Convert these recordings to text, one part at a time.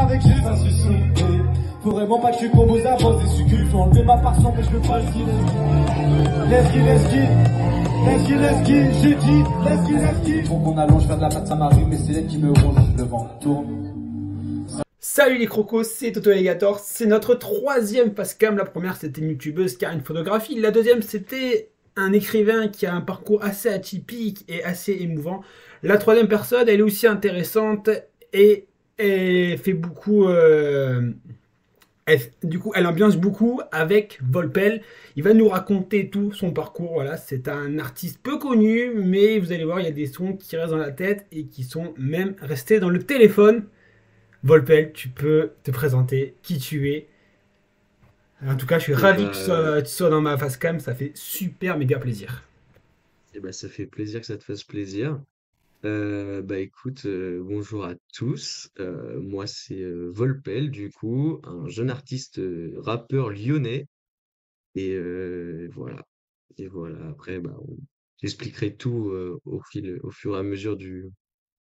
avec juste un suçon. Faut vraiment pas que je compose avant des succules. Faut enlever ma passion, mais je veux pas le ski. J'ai dit, let's ski. Faut qu'on allonge vers de la patte Saint-Marie, mais c'est elle qui me ronge, le vent tourne. Salut les crocos, c'est Toto Alligator. C'est notre troisième facecam. La première c'était une youtubeuse qui a une photographie. La deuxième c'était un écrivain qui a un parcours assez atypique et assez émouvant. La troisième personne, elle est aussi intéressante et elle fait beaucoup. Du coup, elle ambiance beaucoup avec Volpel. Il va nous raconter tout son parcours. Voilà, c'est un artiste peu connu, mais vous allez voir, il y a des sons qui restent dans la tête et qui sont même restés dans le téléphone. Volpel, tu peux te présenter qui tu es. En tout cas, je suis Et ravi que tu sois dans ma facecam. Ça fait super méga plaisir. ça fait plaisir que ça te fasse plaisir. Écoute, bonjour à tous. Moi, c'est Volpel, du coup, un jeune artiste rappeur lyonnais. Voilà. Et voilà. Après, j'expliquerai tout au fur et à mesure de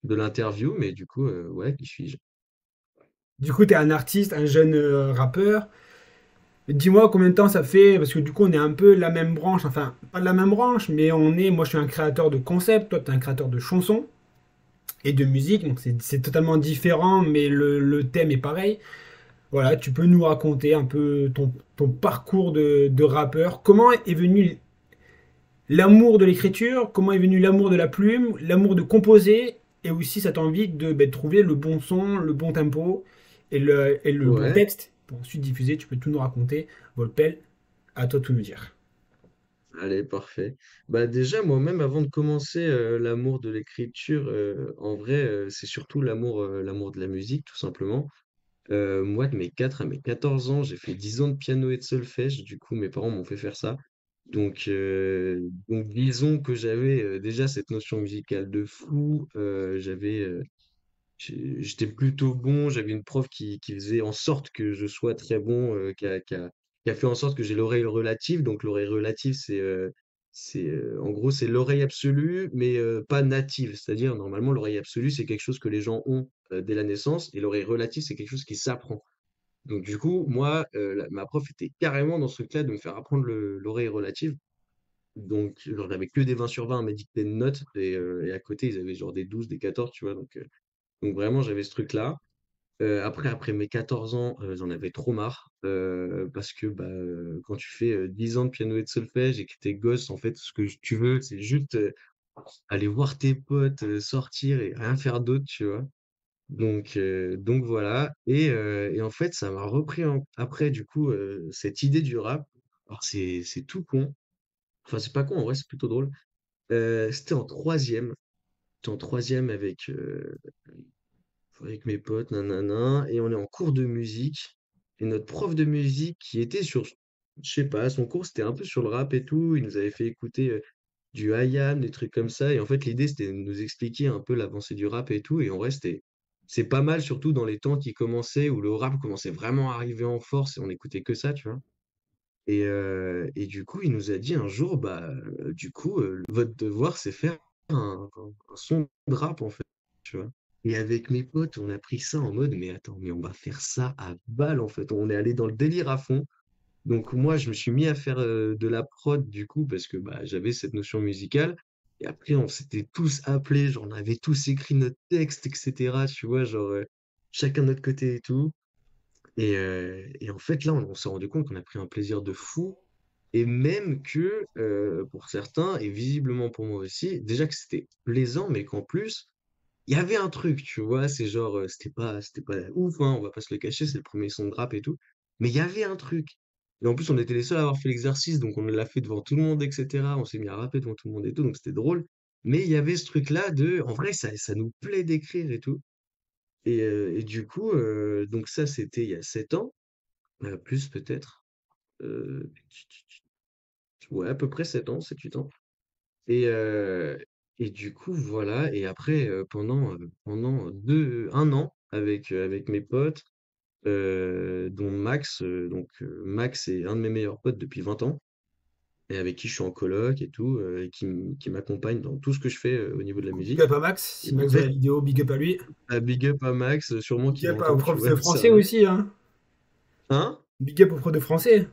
l'interview. Mais du coup, ouais, qui suis-je? Du coup, tu es un artiste, un jeune rappeur. Dis-moi combien de temps ça fait, parce que du coup, on est un peu la même branche. Enfin, pas de la même branche, mais moi, je suis un créateur de concepts. Toi, tu es un créateur de chansons et de musique. Donc, c'est totalement différent, mais le thème est pareil. Voilà, tu peux nous raconter un peu ton parcours de rappeur. Comment est venu l'amour de l'écriture, comment est venu l'amour de la plume, l'amour de composer, et aussi cette envie de trouver le bon son, le bon tempo et le bon Ouais. texte pour ensuite diffuser. Tu peux tout nous raconter. Volpel, à toi de tout nous dire. Allez, parfait. Bah déjà, moi-même, avant de commencer l'amour de l'écriture, en vrai, c'est surtout l'amour de la musique, tout simplement. Moi, de mes 4 à mes 14 ans, j'ai fait 10 ans de piano et de solfège. Du coup, mes parents m'ont fait faire ça. Donc disons que j'avais déjà cette notion musicale de fou. J'étais plutôt bon. J'avais une prof qui faisait en sorte que je sois très bon, qui a fait en sorte que j'ai l'oreille relative. Donc l'oreille relative, en gros, c'est l'oreille absolue, mais pas native. C'est-à-dire, normalement, l'oreille absolue, c'est quelque chose que les gens ont dès la naissance, et l'oreille relative, c'est quelque chose qui s'apprend. Donc du coup, moi, ma prof était carrément dans ce truc-là de me faire apprendre l'oreille relative. Donc j'en avais que des 20 sur 20 à mes dictées de notes, et à côté, ils avaient genre des 12, des 14, tu vois. Donc vraiment, j'avais ce truc-là. Après mes 14 ans, j'en avais trop marre, parce que quand tu fais 10 ans de piano et de solfège et que t'es gosse, en fait, ce que tu veux, c'est juste aller voir tes potes, sortir et rien faire d'autre, tu vois. Donc voilà. Et en fait, ça m'a repris après, du coup, cette idée du rap. Alors, c'est tout con. Enfin, c'est pas con, en vrai, c'est plutôt drôle. C'était en troisième. J'étais en troisième avec mes potes, nanana, et on est en cours de musique. Et notre prof de musique qui était je sais pas, son cours c'était un peu sur le rap et tout. Il nous avait fait écouter du IAM, des trucs comme ça. Et en fait, l'idée c'était de nous expliquer un peu l'avancée du rap et tout. Et en vrai, c'est pas mal, surtout dans les temps qui commençaient où le rap commençait vraiment à arriver en force et on écoutait que ça, tu vois. Et du coup, il nous a dit un jour, votre devoir, c'est faire un son de rap, en fait, tu vois. Et avec mes potes, on a pris ça en mode, mais attends, mais on va faire ça à balle, en fait. On est allé dans le délire à fond. Donc moi, je me suis mis à faire de la prod, du coup, parce que j'avais cette notion musicale. Et après, on s'était tous appelés, genre, on avait tous écrit notre texte, etc., tu vois, genre, chacun de notre côté et tout. Et en fait, là, on s'est rendu compte qu'on a pris un plaisir de fou. Et même que, pour certains, et visiblement pour moi aussi, déjà que c'était plaisant, mais qu'en plus, il y avait un truc, tu vois. C'est genre, c'était pas ouf, hein, on va pas se le cacher, c'est le premier son de rap et tout. Mais il y avait un truc. Et en plus, on était les seuls à avoir fait l'exercice, donc on l'a fait devant tout le monde, etc. On s'est mis à rapper devant tout le monde et tout, donc c'était drôle. Mais il y avait ce truc-là en vrai, ça nous plaît d'écrire et tout. Et du coup, donc ça, c'était il y a 7 ans. Plus peut-être. Euh, ouais, à peu près 7 ans, 7 8 ans. Et, euh, et du coup, voilà. Et après, pendant 1 an, avec mes potes, dont Max, Max est un de mes meilleurs potes depuis 20 ans. et avec qui je suis en coloc et tout, et qui m'accompagne dans tout ce que je fais au niveau de la Big up musique. à Max, Et si Max en voit la fait, vidéo, big up à lui. big up à Max, sûrement Big qu'il up au m'entend, tu prof vois, de j'en sais français rien. aussi, hein. Hein? Big up au prof de français.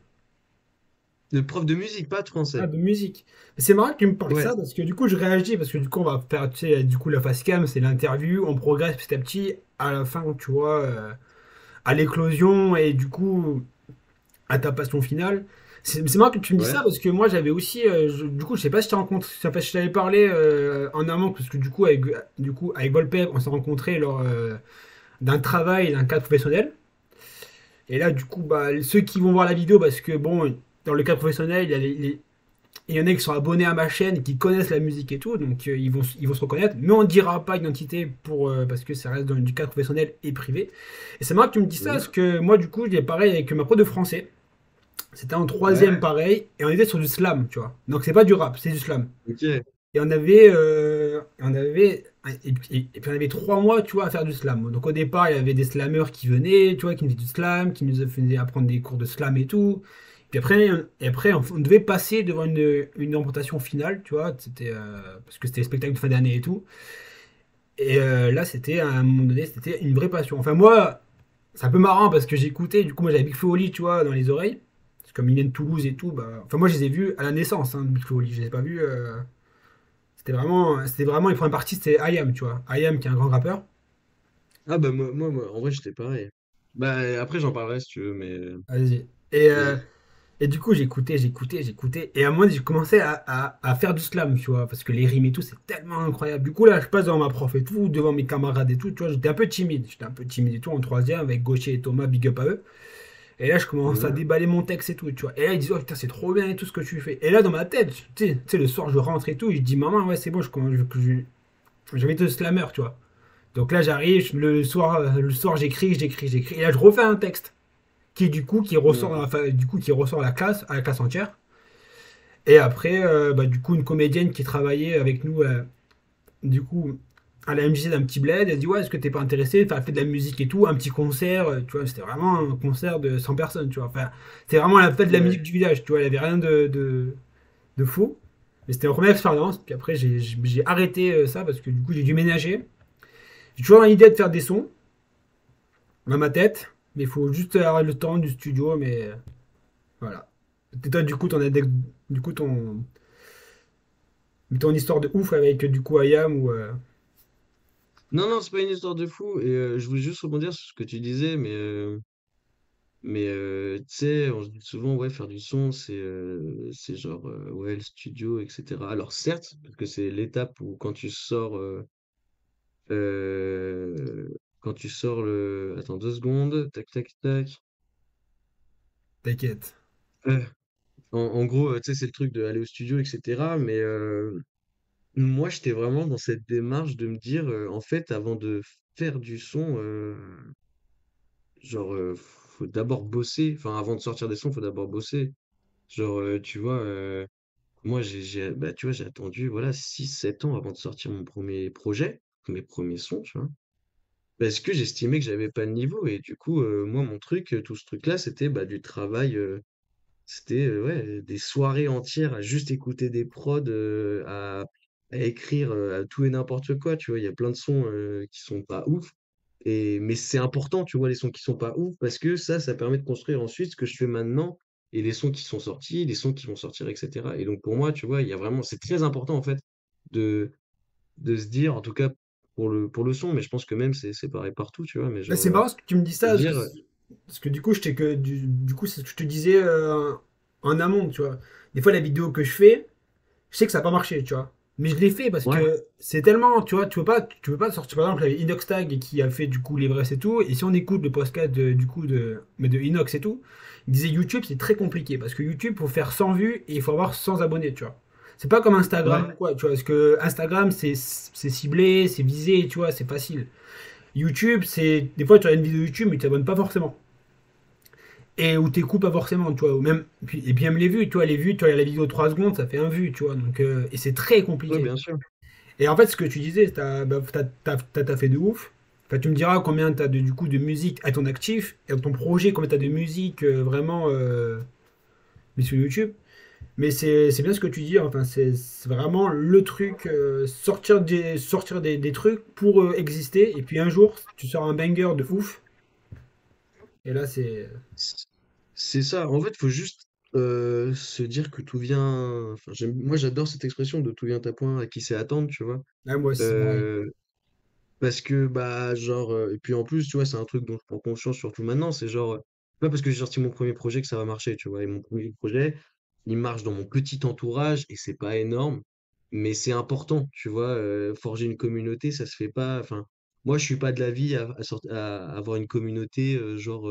Le prof de musique, pas de Ah, français. de musique. Mais c'est marrant que tu me parles de Ouais, ça parce que du coup, je réagis parce que du coup, on va faire, tu sais, du coup, la face cam, c'est l'interview, on progresse petit à petit. À la fin, tu vois, à l'éclosion et du coup, à ta passion finale. C'est marrant que tu me dis ouais, ça parce que moi, j'avais aussi, du coup, je sais pas si je sais pas si je t'avais parlé en amont parce que du coup, avec Volpeb, on s'est rencontrés lors d'un travail, d'un cadre professionnel. Et là, du coup, bah, ceux qui vont voir la vidéo, parce que bon, dans le cadre professionnel, il y en a qui sont abonnés à ma chaîne, qui connaissent la musique et tout, donc ils vont se reconnaître. Mais on ne dira pas identité parce que ça reste dans du cadre professionnel et privé. Et c'est marrant que tu me dis ça, ouais, parce que moi, du coup, j'ai pareil avec ma prof de français. C'était en ouais, troisième pareil, et on était sur du slam, tu vois. Donc c'est pas du rap, c'est du slam. ok. Et et puis on avait 3 mois, tu vois, à faire du slam. Donc au départ, il y avait des slammeurs qui venaient, tu vois, qui nous faisaient du slam, qui nous faisaient apprendre des cours de slam et tout. Et après on devait passer devant une représentation finale, tu vois, parce que c'était le spectacle de fin d'année et tout. Et là, c'était à un moment donné, c'était une vraie passion. Enfin moi, c'est un peu marrant parce que j'écoutais, du coup moi j'avais Big Flo Oli, tu vois, dans les oreilles. Parce que comme ils viennent de Toulouse et tout, bah... Enfin moi je les ai vus à la naissance, hein, Big Flo Oli. Je les ai pas vus... c'était vraiment, les premières parties, c'était IAM, tu vois. IAM qui est un grand rappeur. Ah bah en vrai, j'étais pareil. Bah après, j'en parlerai si tu veux, Vas-y. Et, mais et du coup, j'écoutais. Et à un moment, j'ai commencé à faire du slam, tu vois. Parce que les rimes et tout, c'est tellement incroyable. Du coup, là, je passe devant ma prof et tout, devant mes camarades et tout, tu vois. J'étais un peu timide. J'étais un peu timide et tout en troisième avec Gauthier et Thomas, big up à eux. Et là, je commence à ouais. déballer mon texte et tout, tu vois. Et là, ils disent, oh putain, c'est trop bien et tout ce que tu fais. Et là, dans ma tête, tu sais, le soir, je rentre et tout, et je dis, maman, ouais, c'est bon, je vais être slammer, tu vois. Donc là, j'arrive, le soir j'écris. Et là, je refais un texte qui, du coup, Hmm. qui ressort à la classe entière. Et après, bah, du coup, une comédienne qui travaillait avec nous, du coup, à la MJC d'un petit bled, elle dit, ouais, est-ce que t'es pas intéressé? Enfin, elle fait de la musique et tout, un petit concert, tu vois, c'était vraiment un concert de 100 personnes, tu vois. Enfin, c'était vraiment la fête de la Ouais. musique du village, tu vois, il y avait rien de fou. Mais c'était ma première expérience. Puis après, j'ai arrêté ça parce que du coup, j'ai dû ménager. J'ai toujours l'idée de faire des sons dans ma tête, mais il faut juste avoir le temps du studio. Mais voilà. Et toi, du coup, du coup, ton histoire de ouf avec du coup Ayam ou Non, non, c'est pas une histoire de fou. Et je voulais juste rebondir sur ce que tu disais, tu sais, on se dit souvent, ouais, faire du son, c'est genre, ouais, le studio, etc. Alors certes, parce que c'est l'étape où euh, quand tu sors le... Attends 2 secondes, tac, tac, tac. t'inquiète. Euh, en gros, tu sais, c'est le truc d'aller au studio, etc. Mais moi, j'étais vraiment dans cette démarche de me dire, en fait, avant de faire du son, genre, faut d'abord bosser. Enfin, avant de sortir des sons, faut d'abord bosser. Genre, tu vois, moi, bah, tu vois, j'ai attendu, voilà, 6 7 ans avant de sortir mon premier projet, mes premiers sons, tu vois. Parce que j'estimais que j'avais pas le niveau. Et du coup, moi, mon truc, tout ce truc-là, c'était bah, du travail. C'était ouais, des soirées entières à juste écouter des prods, à écrire à tout et n'importe quoi. Tu vois, il y a plein de sons qui sont pas ouf. Mais c'est important, tu vois, les sons qui sont pas ouf, parce que ça permet de construire ensuite ce que je fais maintenant, et les sons qui sont sortis, les sons qui vont sortir, etc. Et donc pour moi, tu vois, il y a vraiment, c'est très important en fait de, de se dire, en tout cas pour le son, mais je pense que même c'est pareil partout, tu vois, mais Mais genre c'est marrant ce que tu me dis se ça, dire, parce que du coup, du coup, c'est ce que je te disais en amont, tu vois. Des fois, la vidéo que je fais, je sais que ça n'a pas marché, tu vois. Mais je l'ai fait parce ouais, que c'est tellement, tu vois, tu peux pas sortir. Par exemple, il y avait Inoxtag qui a fait du coup l'Everest et tout. Et si on écoute le podcast mais de Inox et tout, il disait YouTube c'est très compliqué parce que YouTube faut faire 100 vues et il faut avoir 100 abonnés, tu vois. C'est pas comme Instagram ouais, ou quoi, tu vois. Parce que Instagram c'est ciblé, c'est visé, tu vois, c'est facile. YouTube, c'est des fois tu as une vidéo YouTube mais tu t'abonnes pas forcément. Et où t'écoutes pas forcément, tu vois. Ou même, et puis même les vues, tu vois, tu regardes la vidéo de 3 secondes, ça fait un vue, tu vois. Donc, et c'est très ouais, compliqué. bien sûr. Et en fait, ce que tu disais, t'as fait de ouf. Enfin, tu me diras combien t'as du coup de musique à ton actif et à ton projet, combien t'as de musique vraiment mais sur YouTube. Mais c'est bien ce que tu dis, enfin, c'est vraiment le truc, sortir des trucs pour exister, et puis un jour, tu sors un banger de ouf, et là, c'est... C- C'est ça. En fait, faut juste se dire que tout vient. Enfin, moi, j'adore cette expression de tout vient à point à qui sait attendre, tu vois. Ah, moi aussi, c'est pareil. Euh, Parce que, bah, genre, et puis en plus, tu vois, c'est un truc dont je prends conscience surtout maintenant, c'est genre, pas parce que j'ai sorti mon premier projet que ça va marcher, tu vois. Et mon premier projet, il marche dans mon petit entourage et c'est pas énorme, mais c'est important, tu vois. Forger une communauté, ça se fait pas. Enfin, moi, je suis pas de l'avis à avoir une communauté, genre,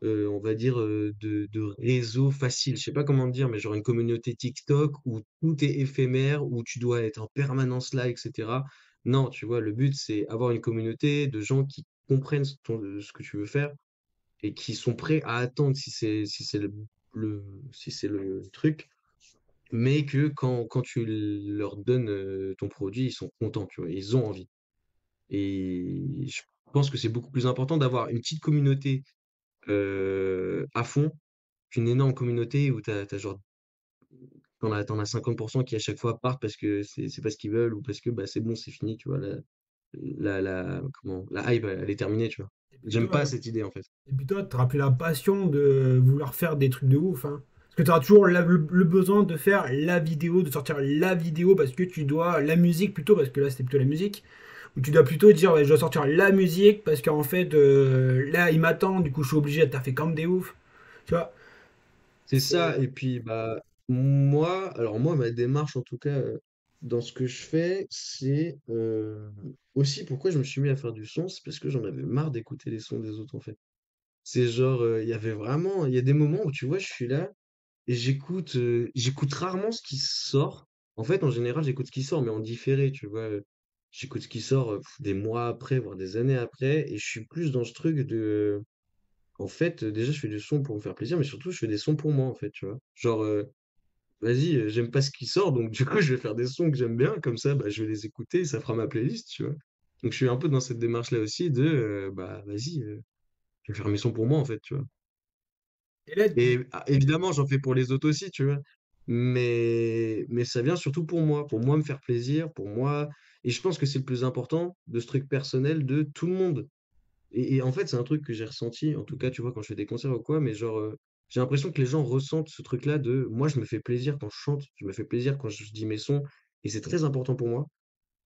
on va dire, de réseau facile. Je sais pas comment dire, mais genre une communauté TikTok où tout est éphémère, où tu dois être en permanence là, etc. Non, tu vois, le but, c'est avoir une communauté de gens qui comprennent ce que tu veux faire et qui sont prêts à attendre si c'est le, si c'est le truc, mais que quand tu leur donnes ton produit, ils sont contents, tu vois, ils ont envie. Et je pense que c'est beaucoup plus important d'avoir une petite communauté à fond qu'une énorme communauté où t'as genre, t'en as 50% qui à chaque fois partent parce que c'est pas ce qu'ils veulent ou parce que bah, c'est bon, c'est fini, tu vois. La hype, elle est terminée, tu vois. Et puis J'aime pas toi, cette idée en fait. t'auras plus la passion de vouloir faire des trucs de ouf, hein. Parce que t'auras toujours le besoin de faire la vidéo, de sortir la vidéo, parce que tu dois... La musique plutôt, parce que là, c'était plutôt la musique. Où tu dois plutôt dire, ouais, je dois sortir la musique, parce qu'en fait, là, il m'attend, du coup, je suis obligé de taffer comme des ouf. Tu vois? C'est ça, et puis bah alors moi, ma démarche en tout cas dans ce que je fais, c'est aussi pourquoi je me suis mis à faire du son, c'est parce que j'en avais marre d'écouter les sons des autres en fait. C'est genre, il y a des moments où tu vois, je suis là. Et j'écoute rarement ce qui sort. En fait, en général, j'écoute ce qui sort, mais en différé, tu vois. J'écoute ce qui sort des mois après, voire des années après, et je suis plus dans ce truc de. En fait, déjà, je fais du son pour me faire plaisir, mais surtout, je fais des sons pour moi, en fait, tu vois. Genre, vas-y, j'aime pas ce qui sort, donc du coup, je vais faire des sons que j'aime bien, comme ça, bah, je vais les écouter, et ça fera ma playlist, tu vois. Donc, je suis un peu dans cette démarche-là aussi de, bah, vas-y, je vais faire mes sons pour moi, en fait, tu vois. Et là, Et évidemment, j'en fais pour les autres aussi, tu vois. Mais ça vient surtout pour moi me faire plaisir, pour moi. Et je pense que c'est le plus important de ce truc personnel de tout le monde. Et en fait, c'est un truc que j'ai ressenti, en tout cas, tu vois, quand je fais des concerts ou quoi, mais genre, j'ai l'impression que les gens ressentent ce truc-là de moi, je me fais plaisir quand je chante, je me fais plaisir quand je dis mes sons, et c'est très important pour moi.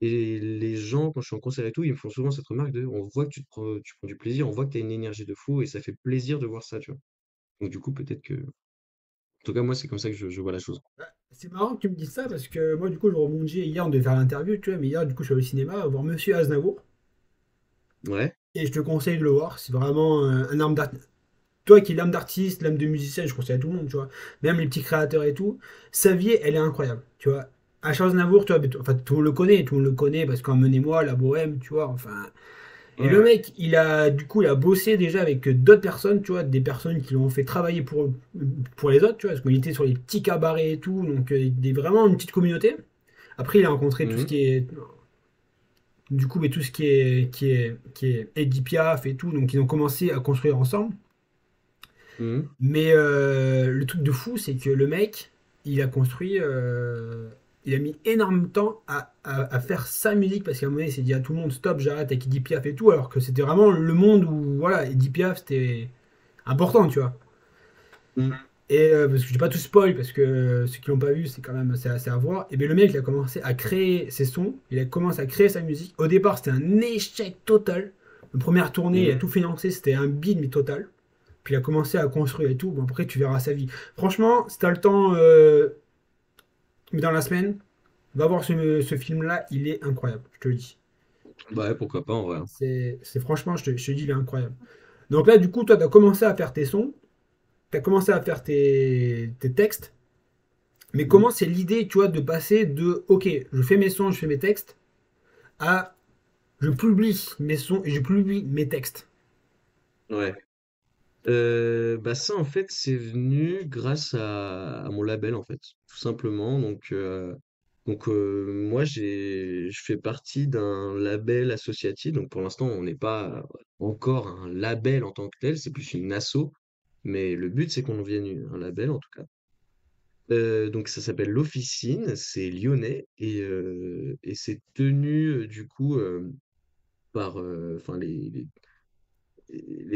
Et les gens, quand je suis en concert et tout, ils me font souvent cette remarque de on voit que tu prends du plaisir, on voit que tu as une énergie de fou, et ça fait plaisir de voir ça, tu vois. Donc, du coup, peut-être que. En tout cas, moi, c'est comme ça que je vois la chose. c'est marrant que tu me dises ça, parce que moi, du coup, je rebondis hier, on devait faire l'interview, tu vois, mais hier, du coup, je suis allé au cinéma voir Monsieur Aznavour. Ouais. Et je te conseille de le voir. C'est vraiment un arme d'artiste. Toi qui es l'âme d'artiste, l'âme de musicien, je conseille à tout le monde, tu vois. Même les petits créateurs et tout. Sa vie, elle est incroyable, tu vois. À Charles Navour, tu vois, enfin, tout le monde le connaît parce qu'emmenez-moi, la bohème, tu vois, enfin. Et le Ouais. mec, il a bossé déjà avec d'autres personnes, tu vois, des personnes qui l'ont fait travailler pour les autres, tu vois, parce qu'il était sur les petits cabarets et tout, donc vraiment une petite communauté. Après, il a rencontré tout ce Mhm. qui est du coup, mais tout ce qui est Edith Piaf et tout, donc ils ont commencé à construire ensemble. Mhm. Mais le truc de fou, c'est que le mec, il a construit, il a mis énormément de temps à faire sa musique parce qu'à un moment donné, il s'est dit à tout le monde stop, j'arrête avec Edith Piaf et tout, alors que c'était vraiment le monde où voilà, Edith Piaf c'était important, tu vois. Mhm. Et parce que je vais pas tout spoil parce que ceux qui l'ont pas vu, c'est quand même assez à voir. Et bien le mec, il a commencé à créer ses sons, il a commencé à créer sa musique. Au départ, c'était un échec total. La première tournée, il a Mhm. tout financé, c'était un bide mais total. Puis il a commencé à construire et tout. Bon, après, tu verras sa vie. Franchement, si t'as le temps dans la semaine, va voir ce film-là, il est incroyable, je te le dis. Bah ouais, pourquoi pas en vrai. C'est franchement, je te dis, il est incroyable. Donc là, du coup, toi, t'as commencé à faire tes sons, t'as commencé à faire tes textes. Mais Mhm. comment c'est l'idée, tu vois, de passer de OK, je fais mes sons, je fais mes textes, à je publie mes sons et je publie mes textes. Ouais. Bah ça, en fait, c'est venu grâce à mon label, en fait, tout simplement. Donc, moi, je fais partie d'un label associatif. Donc, pour l'instant, on n'est pas encore un label en tant que tel, c'est plus une asso. Mais le but, c'est qu'on devienne un label, en tout cas. Donc ça s'appelle l'Officine, c'est lyonnais et c'est tenu, du coup, par, enfin les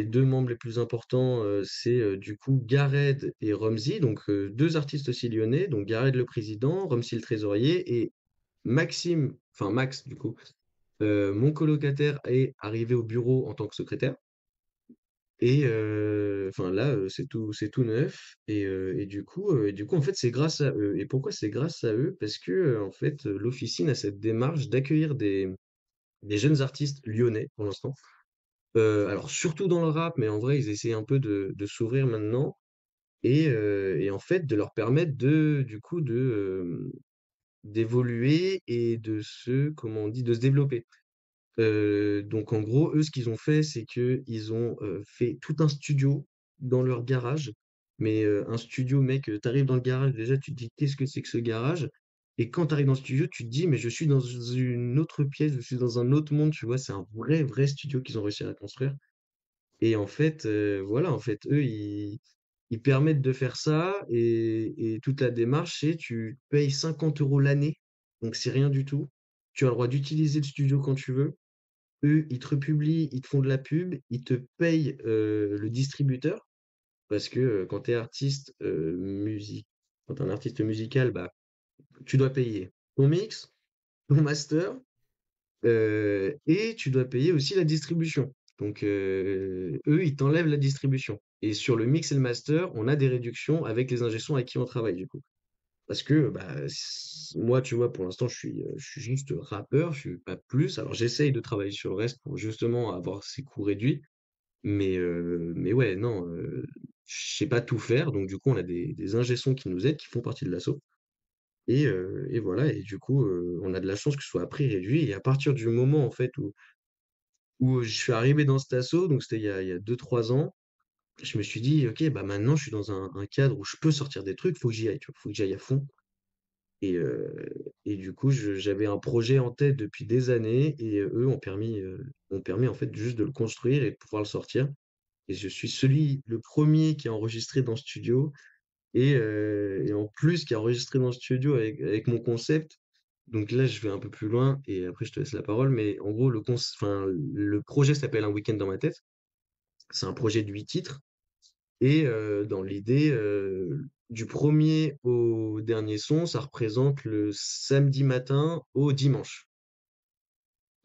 2 membres les plus importants, c'est, du coup Gared et Romzy, donc 2 artistes aussi lyonnais, donc Gared le président, Romzy le trésorier et Maxime, enfin Max du coup, mon colocataire est arrivé au bureau en tant que secrétaire et enfin là, c'est tout neuf et du coup, en fait, c'est grâce à eux et pourquoi c'est grâce à eux? Parce que, en fait, l'Officine a cette démarche d'accueillir des jeunes artistes lyonnais pour l'instant. Alors surtout dans le rap, mais en vrai, ils essayent un peu de s'ouvrir maintenant et en fait, de leur permettre du coup, d'évoluer et comment on dit? De se développer. Donc en gros, eux, ce qu'ils ont fait, c'est qu'ils ont, fait tout un studio dans leur garage. Mais, un studio, mec, tu arrives dans le garage, déjà, tu te dis: «Qu'est-ce que c'est que ce garage?» Et quand tu arrives dans le studio, tu te dis: «Mais je suis dans une autre pièce, je suis dans un autre monde», tu vois? C'est un vrai, vrai studio qu'ils ont réussi à construire. Et en fait, voilà, en fait, eux, ils permettent de faire ça et toute la démarche, c'est tu payes 50 € l'année, donc c'est rien du tout. Tu as le droit d'utiliser le studio quand tu veux. Eux, ils te republient, ils te font de la pub, ils te payent, le distributeur parce que, quand tu es artiste, quand tu es un artiste musical, bah, tu dois payer ton mix, ton master, et tu dois payer aussi la distribution. Donc, eux, ils t'enlèvent la distribution et sur le mix et le master, on a des réductions avec les ingé son avec qui on travaille, du coup. Parce que, bah, moi, tu vois, pour l'instant, je suis juste rappeur, je suis pas plus. Alors, j'essaye de travailler sur le reste pour justement avoir ces coûts réduits. Mais ouais, non, je sais pas tout faire. Donc, du coup, on a des ingé sons qui nous aident, qui font partie de l'asso. Et voilà. Et du coup, on a de la chance que ce soit à prix réduit. Et à partir du moment, en fait, où je suis arrivé dans cet asso, donc c'était il y a 2, 3 ans, je me suis dit, OK, bah maintenant, je suis dans un cadre où je peux sortir des trucs, faut que j'y aille, tu vois, faut que j'y aille à fond. Et, et du coup, j'avais un projet en tête depuis des années et eux ont permis en fait juste de le construire et de pouvoir le sortir. Et je suis le premier qui a enregistré dans le studio et en plus qui a enregistré dans le studio avec mon concept. Donc là, je vais un peu plus loin et après je te laisse la parole. Mais en gros, enfin, le projet s'appelle Un week-end dans ma tête. C'est un projet de 8 titres. Et dans l'idée, du premier au dernier son, ça représente le samedi matin au dimanche.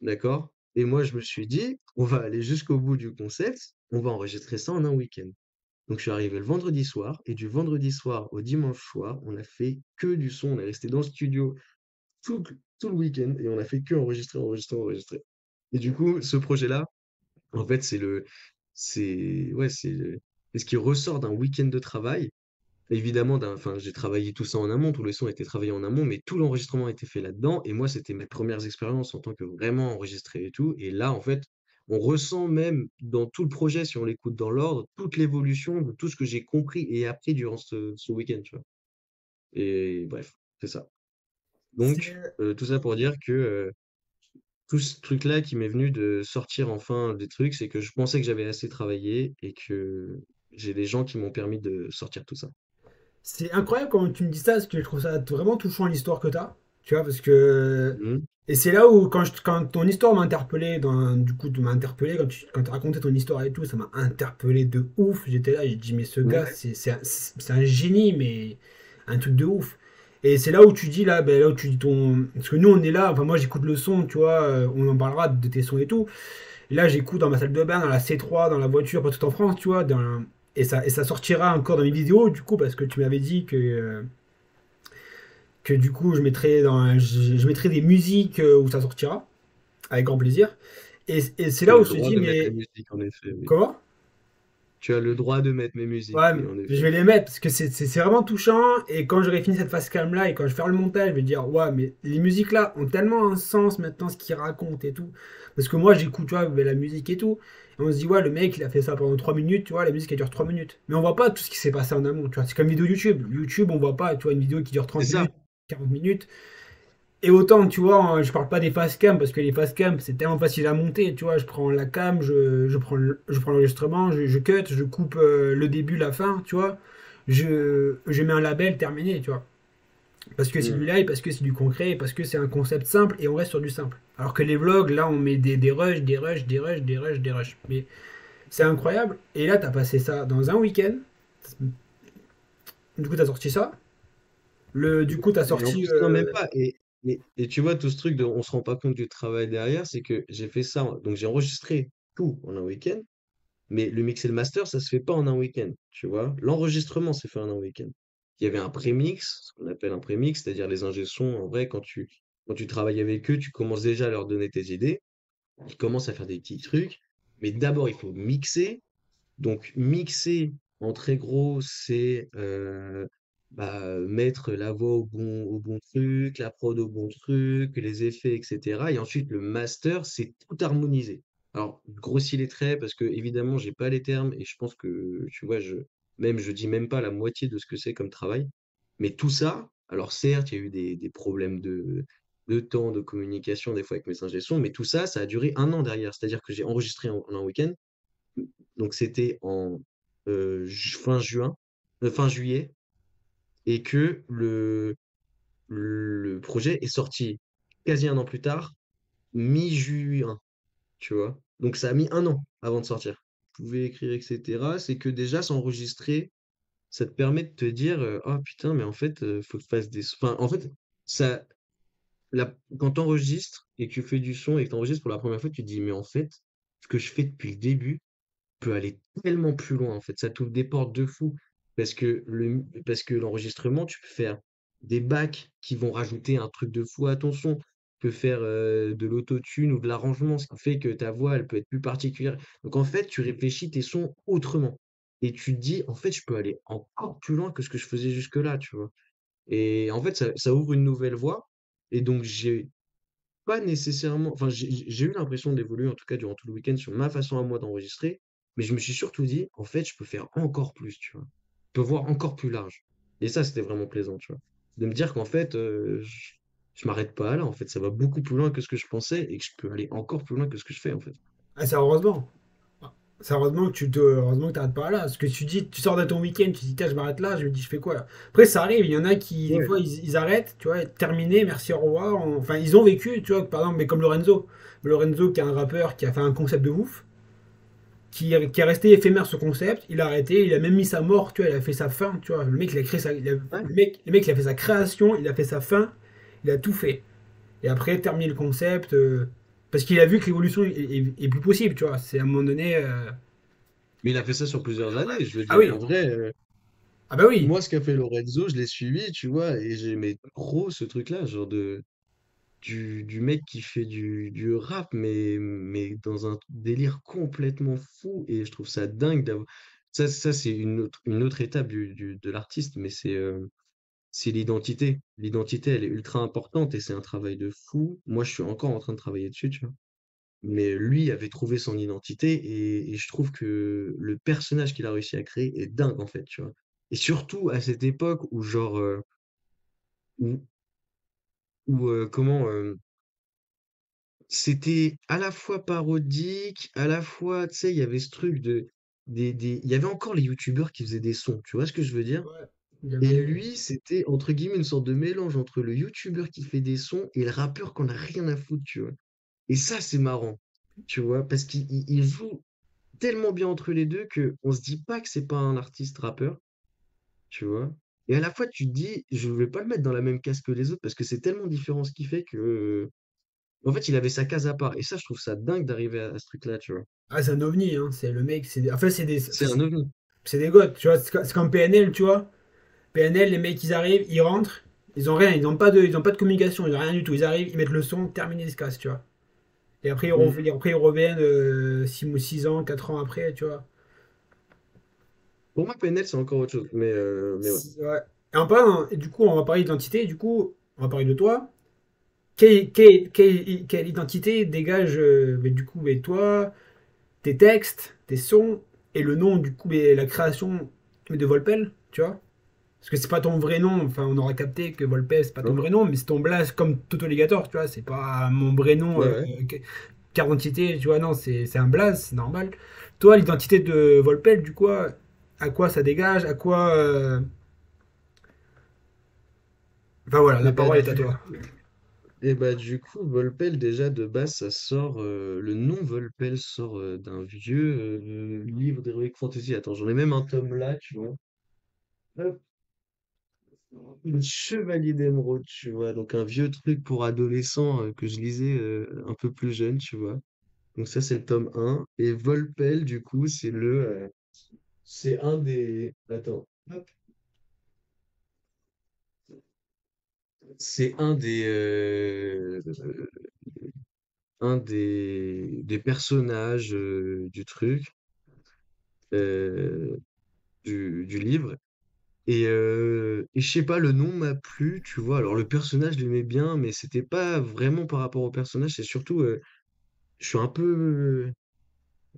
D'accord? Et moi, je me suis dit: «On va aller jusqu'au bout du concept, on va enregistrer ça en un week-end». Donc je suis arrivé le vendredi soir et du vendredi soir au dimanche soir, on a fait que du son. On est resté dans le studio tout le week-end et on a fait que enregistrer, enregistrer, enregistrer. Et du coup, ce projet-là, en fait, ouais, c'est ce qui ressort d'un week-end de travail. Évidemment, enfin, j'ai travaillé tout ça en amont, tous les sons étaient travaillés en amont, mais tout l'enregistrement a été fait là-dedans. Et moi, c'était mes premières expériences en tant que vraiment enregistré et tout. Et là, en fait, on ressent même dans tout le projet, si on l'écoute dans l'ordre, toute l'évolution de tout ce que j'ai compris et appris durant ce week-end, tu vois. Et bref, c'est ça. Donc, C'est tout ça pour dire que tout ce truc-là qui m'est venu de sortir enfin des trucs, c'est que je pensais que j'avais assez travaillé et que j'ai des gens qui m'ont permis de sortir tout ça. c'est incroyable quand tu me dis ça, parce que je trouve ça vraiment touchant l'histoire que tu as. Tu vois, parce que. Mhm. Et c'est là où, quand ton histoire m'a interpellé, du coup, tu m'as interpellé, quand tu racontais ton histoire et tout, ça m'a interpellé de ouf. J'étais là, j'ai dit, mais ce gars, Ouais. c'est un génie, mais un truc de ouf. Et c'est là où tu dis, là, ben, là où tu dis ton. Parce que nous, on est là, enfin, moi, j'écoute le son, tu vois, on en parlera de tes sons et tout. Et là, j'écoute dans ma salle de bain, dans la C3, dans la voiture, partout en France, tu vois, et ça sortira encore dans mes vidéos, du coup, parce que tu m'avais dit que du coup, je mettrai des musiques où ça sortira, avec grand plaisir. Et c'est Tu as là où le je me droit dis, de mettre mes mais musiques, en effet, oui. comment? Tu as le droit de mettre mes musiques, Ouais, oui, en je effet. vais les mettre parce que c'est vraiment touchant. Et quand j'aurai fini cette phase calme là et quand je vais faire le montage, je vais dire, ouais, mais les musiques là ont tellement un sens maintenant, ce qu'ils racontent et tout. Parce que moi, j'écoute, tu vois, la musique et tout. Et on se dit, ouais, le mec, il a fait ça pendant 3 minutes, tu vois, la musique elle dure 3 minutes. Mais on voit pas tout ce qui s'est passé en amont, tu vois. C'est comme une vidéo YouTube. YouTube, on voit pas, tu vois, une vidéo qui dure C'est 30 ça. minutes, 40 minutes. Et autant, tu vois, je parle pas des fast cam parce que les fast cam c'est tellement facile à monter, tu vois. Je prends la cam, je prends l'enregistrement, je cut, je coupe le début, la fin, tu vois. je mets un label terminé, tu vois. Parce que c'est du Mm. live, parce que c'est du concret, parce que c'est un concept simple et on reste sur du simple. Alors que les vlogs, là, on met des rushs, des rushs, des rushs, des rushs, des rushs. Mais c'est incroyable. Et là, t'as passé ça dans un week-end. Du coup, t'as sorti ça. Du coup, t'as Et en sorti. plus, non, même pas. Et tu vois, tout ce truc de on se rend pas compte du travail derrière, c'est que j'ai fait ça. Donc, j'ai enregistré tout en un week-end, mais le mix et le master, ça se fait pas en un week-end. Tu vois, l'enregistrement s'est fait en un week-end. Il y avait un prémix, ce qu'on appelle un prémix, c'est-à-dire les ingé sons. En vrai, quand tu travailles avec eux, tu commences déjà à leur donner tes idées. Ils commencent à faire des petits trucs. Mais d'abord, il faut mixer. Donc, mixer en très gros, c'est mettre la voix au bon truc, la prod au bon truc, les effets, etc. Et ensuite, le master, c'est tout harmoniser. Alors, je grossis les traits parce que, évidemment, j'ai pas les termes et je pense que, tu vois, je dis même pas la moitié de ce que c'est comme travail. Mais tout ça, alors certes, il y a eu des problèmes de temps, de communication, des fois avec mes ingé sons, mais tout ça, ça a duré un an derrière. C'est-à-dire que j'ai enregistré en un week-end. Donc c'était en fin juin, fin juillet, et que le projet est sorti quasi un an plus tard, mi-juin, tu vois. Donc ça a mis un an avant de sortir. Vous pouvez écrire, etc. C'est que déjà s'enregistrer, ça te permet de te dire, oh putain, mais en fait, faut que je fasse des. Enfin, en fait, ça, quand tu enregistres et que tu fais du son et que tu enregistres pour la première fois, tu te dis, mais en fait, ce que je fais depuis le début, peut aller tellement plus loin, en fait. Ça t'ouvre des portes de fou. Parce que l'enregistrement, tu peux faire des bacs qui vont rajouter un truc de fou à ton son. Tu peux faire de l'autotune ou de l'arrangement, ce qui fait que ta voix, elle peut être plus particulière. Donc en fait, tu réfléchis tes sons autrement. Et tu te dis, en fait, je peux aller encore plus loin que ce que je faisais jusque-là, tu vois. Et en fait, ça ouvre une nouvelle voie. Et donc, j'ai pas nécessairement, enfin, j'ai eu l'impression d'évoluer, en tout cas durant tout le week-end, sur ma façon à moi d'enregistrer, mais je me suis surtout dit, en fait, je peux faire encore plus, tu vois. Je peux voir encore plus large. Et ça, c'était vraiment plaisant, tu vois. De me dire qu'en fait, je m'arrête pas là, en fait, ça va beaucoup plus loin que ce que je pensais et que je peux aller encore plus loin que ce que je fais, en fait. Ah, c'est heureusement. C'est heureusement que t'arrêtes pas là. Parce que tu dis, tu sors de ton week-end, tu dis, tiens, je m'arrête là, je me dis, je fais quoi là. Après, ça arrive, il y en a qui, des Ouais. fois, ils arrêtent, tu vois, terminé, merci, au revoir. Enfin, ils ont vécu, tu vois, par exemple, mais comme Lorenzo. Lorenzo, qui est un rappeur qui a fait un concept de ouf, qui est resté éphémère ce concept, il a arrêté, il a même mis sa mort, tu vois, il a fait sa fin, tu vois. Le mec, il a créé Ouais. le mec, il a fait sa création, il a fait sa fin, il a tout fait. Et après, terminer le concept, parce qu'il a vu que l'évolution est plus possible, tu vois. C'est à un moment donné. Mais il a fait ça sur plusieurs années, je veux Ah dire. En oui, vrai, ah bah oui. moi, ce qu'a fait Lorenzo, je l'ai suivi, tu vois, et j'aimais trop ce truc-là, genre du mec qui fait du rap, mais dans un délire complètement fou. Et je trouve ça dingue d'avoir. Ça c'est une autre étape de l'artiste, mais c'est l'identité. L'identité, elle est ultra importante et c'est un travail de fou. Moi, je suis encore en train de travailler dessus, tu vois. Mais lui avait trouvé son identité et je trouve que le personnage qu'il a réussi à créer est dingue, en fait, tu vois. Et surtout à cette époque où, genre, où, comment. C'était à la fois parodique, à la fois, tu sais, il y avait ce truc il y avait encore les youtubeurs qui faisaient des sons, tu vois ce que je veux dire? Ouais. Il y Et avait... lui, c'était entre guillemets une sorte de mélange entre le youtubeur qui fait des sons et le rappeur qu'on a rien à foutre, tu vois? Et ça, c'est marrant, tu vois? Parce qu'il joue tellement bien entre les deux que on se dit pas que c'est pas un artiste rappeur, tu vois? Et à la fois, tu te dis, je vais pas le mettre dans la même case que les autres parce que c'est tellement différent ce qu'il fait que en fait, il avait sa case à part. Et ça, je trouve ça dingue d'arriver à ce truc-là, tu vois. Ah, c'est un ovni, hein. C'est le mec, enfin, C'est un ovni. c'est des goths, tu vois. C'est comme PNL, tu vois. PNL, les mecs, ils arrivent, ils rentrent, ils ont rien, ils ont pas de communication, ils ont rien du tout. Ils arrivent, ils mettent le son, terminé, ils se cassent, tu vois. Et après, Mm. après, ils reviennent 6 ans, 4 ans après, tu vois. Pour moi, PNL, c'est encore autre chose. Mais ouais. Ouais. Et en parlant, et du coup, on va parler d'identité, du coup, on va parler de toi. Quelle identité dégage, mais du coup, mais toi, tes textes, tes sons, et le nom, du coup, et la création de Volpel, tu vois? Parce que c'est pas ton vrai nom, enfin, on aura capté que Volpel, c'est pas ton Non? vrai nom, mais c'est ton blaze comme Toto Ligator, tu vois? C'est pas mon vrai nom, Ouais, ouais. carte d'identité, tu vois? Non, c'est un blaze, c'est normal. Toi, l'identité de Volpel, du coup, à quoi ça dégage, à quoi. Enfin voilà, la Et bah parole est à du toi. coup, et bah du coup, Volpel déjà de base, ça sort, le nom Volpel sort d'un vieux livre d'Heroic Fantasy. Attends, j'en ai même un tome là, tu vois. Hop, le Chevalier d'Émeraude, tu vois. Donc un vieux truc pour adolescents que je lisais un peu plus jeune, tu vois. Donc ça, c'est le tome un. Et Volpel, du coup, c'est un des. Attends. Hop. C'est un des personnages du truc, euh, du livre. Et je sais pas, le nom m'a plu, tu vois. Alors, le personnage, je l'aimais bien, mais c'était pas vraiment par rapport au personnage. C'est surtout, je suis un peu.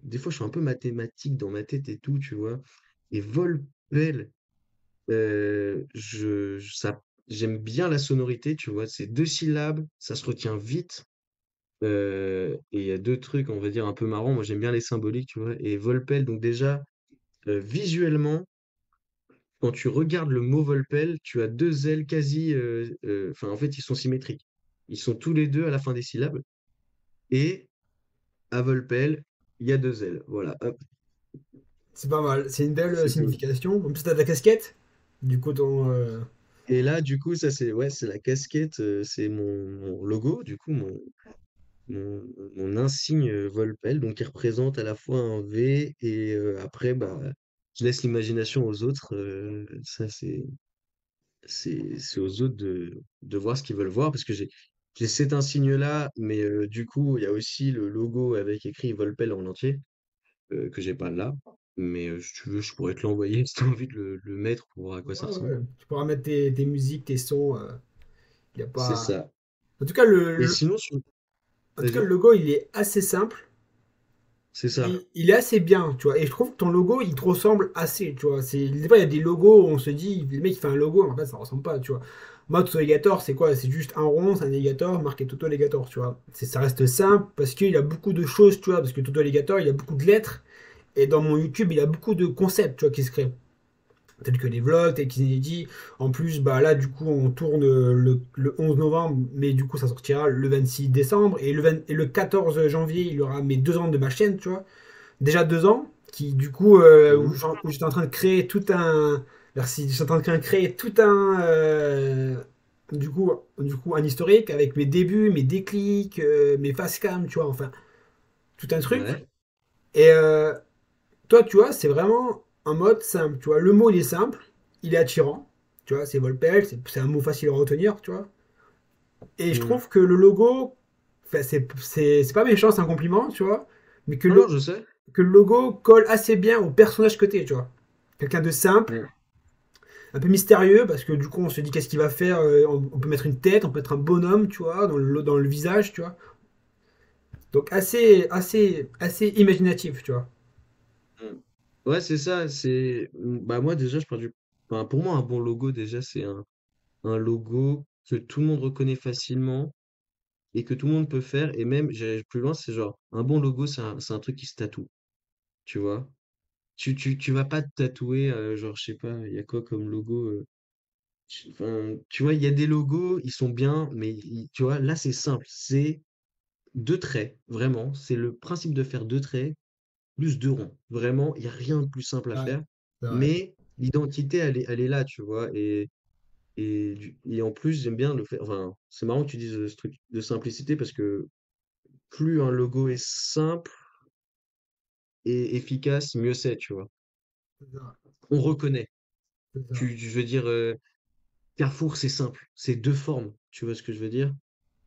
Des fois, je suis un peu mathématique dans ma tête et tout, tu vois. Et Volpel, j'aime bien la sonorité, tu vois. C'est deux syllabes, ça se retient vite. Et il y a deux trucs, on va dire, un peu marrants. Moi, j'aime bien les symboliques, tu vois. Et Volpel, donc déjà, visuellement, quand tu regardes le mot Volpel, tu as deux ailes quasi. Enfin, en fait, ils sont symétriques. Ils sont tous les deux à la fin des syllabes. Et à Volpel, il y a deux ailes. Voilà, hop, C'est pas mal, c'est une belle c'est tout. signification. En plus, t'as de la casquette. Du coup, Et là, du coup, ça, c'est ouais, c'est la casquette, c'est mon logo, du coup, mon, mon insigne Volpel, donc qui représente à la fois un V et après, bah, je laisse l'imagination aux autres. Ça, c'est aux autres de voir ce qu'ils veulent voir parce que j'ai cet insigne-là, mais du coup, il y a aussi le logo avec écrit Volpel en entier que j'ai pas là. Mais si tu veux, je pourrais te l'envoyer si tu as envie de le mettre pour voir à quoi ça ouais, ressemble. ouais. Tu pourras mettre tes musiques, tes sons. Y a C'est pas. ça. En tout cas, Et sinon, en tout cas, le vas-y, logo, il est assez simple. c'est ça. Il est assez bien, tu vois. Et je trouve que ton logo, il te ressemble assez, tu vois. Des fois, il y a des logos où on se dit, le mec, il fait un logo, mais en fait, ça ressemble pas, tu vois. Moi, Toto Alligator, c'est quoi? C'est juste un rond, c'est un alligator, marqué Toto Alligator, tu vois. Ça reste simple parce qu'il y a beaucoup de choses, tu vois. Parce que Toto Alligator, il y a beaucoup de lettres. Et dans mon YouTube, il y a beaucoup de concepts, tu vois, qui se créent. Tels que les vlogs, tels qu'ils inédits. En plus, bah là, du coup, on tourne le 11 novembre, mais du coup, ça sortira le 26 décembre. Et le 14 janvier, il y aura mes 2 ans de ma chaîne, tu vois. Déjà 2 ans, qui du coup, Mhm. où j'étais en train de créer tout un. Merci, j'étais en train de créer tout du coup, un historique avec mes débuts, mes déclics, mes facecam, tu vois, enfin, tout un truc. Ouais. Et toi, tu vois, c'est vraiment un mode simple, tu vois. Le mot, il est simple, il est attirant, tu vois, c'est Volpel, c'est un mot facile à retenir, tu vois. Et je Mhm. trouve que le logo, enfin, c'est pas méchant, c'est un compliment, tu vois, mais Non, non, je sais. que le logo colle assez bien au personnage que t'es, tu vois. Quelqu'un de simple, Mhm. un peu mystérieux, parce que du coup, on se dit qu'est-ce qu'il va faire. On peut mettre une tête, on peut mettre un bonhomme, tu vois, dans le visage, tu vois. Donc assez imaginatif, tu vois. Mhm. Ouais, c'est ça. Bah, moi, déjà, enfin, pour moi, un bon logo, déjà, c'est un logo que tout le monde reconnaît facilement et que tout le monde peut faire. Et même, j'irai plus loin, c'est genre, un bon logo, c'est un truc qui se tatoue. Tu vois? Tu vas pas te tatouer, genre, je sais pas, il y a quoi comme logo? Enfin, tu vois, il y a des logos, ils sont bien, mais tu vois, là, c'est simple. C'est deux traits, vraiment. C'est le principe de faire deux traits plus deux ronds. Vraiment, il n'y a rien de plus simple à Ouais, faire. c'est vrai. Mais l'identité, elle est là, tu vois. Et en plus, j'aime bien le fait. Enfin, c'est marrant que tu dises ce truc de simplicité parce que plus un logo est simple et efficace, mieux c'est, tu vois. C'est ça, On reconnaît. c'est ça. Je veux dire, Carrefour, c'est simple. C'est deux formes. Tu vois ce que je veux dire?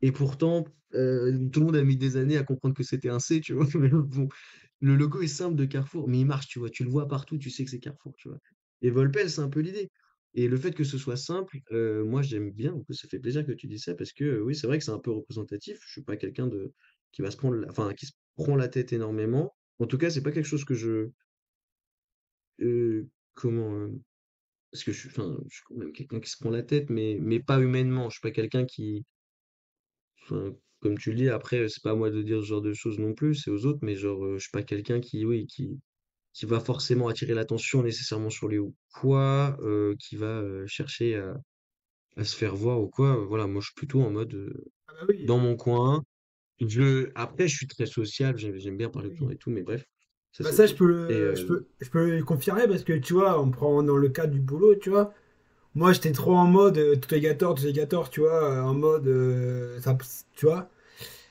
Et pourtant, tout le monde a mis des années à comprendre que c'était un C, tu vois. Mais bon, le logo est simple de Carrefour, mais il marche, tu vois. Tu le vois partout, tu sais que c'est Carrefour, tu vois. Et Volpel, c'est un peu l'idée. Et le fait que ce soit simple, moi j'aime bien. En plus, ça fait plaisir que tu dis ça parce que oui, c'est vrai que c'est un peu représentatif. Je suis pas quelqu'un qui va se prendre, enfin, qui se prend la tête énormément. En tout cas, c'est pas quelque chose que comment, parce que je suis quand même quelqu'un qui se prend la tête, mais pas humainement. Je suis pas quelqu'un qui, enfin, comme tu le dis, après, c'est pas à moi de dire ce genre de choses non plus, c'est aux autres, mais genre, je suis pas quelqu'un qui, oui, qui va forcément attirer l'attention nécessairement sur lui ou quoi, qui va, chercher à se faire voir ou quoi, voilà, moi je suis plutôt en mode, Ah bah oui, dans mon coin. Après je suis très sociable, j'aime bien parler aux gens oui. et tout, mais bref, ça Bah c'est autre ça, je chose peux et je peux le confirmer parce que tu vois, on prend dans le cadre du boulot, tu vois. Moi, j'étais trop en mode tout est Gator, tu vois, en mode ça, tu vois,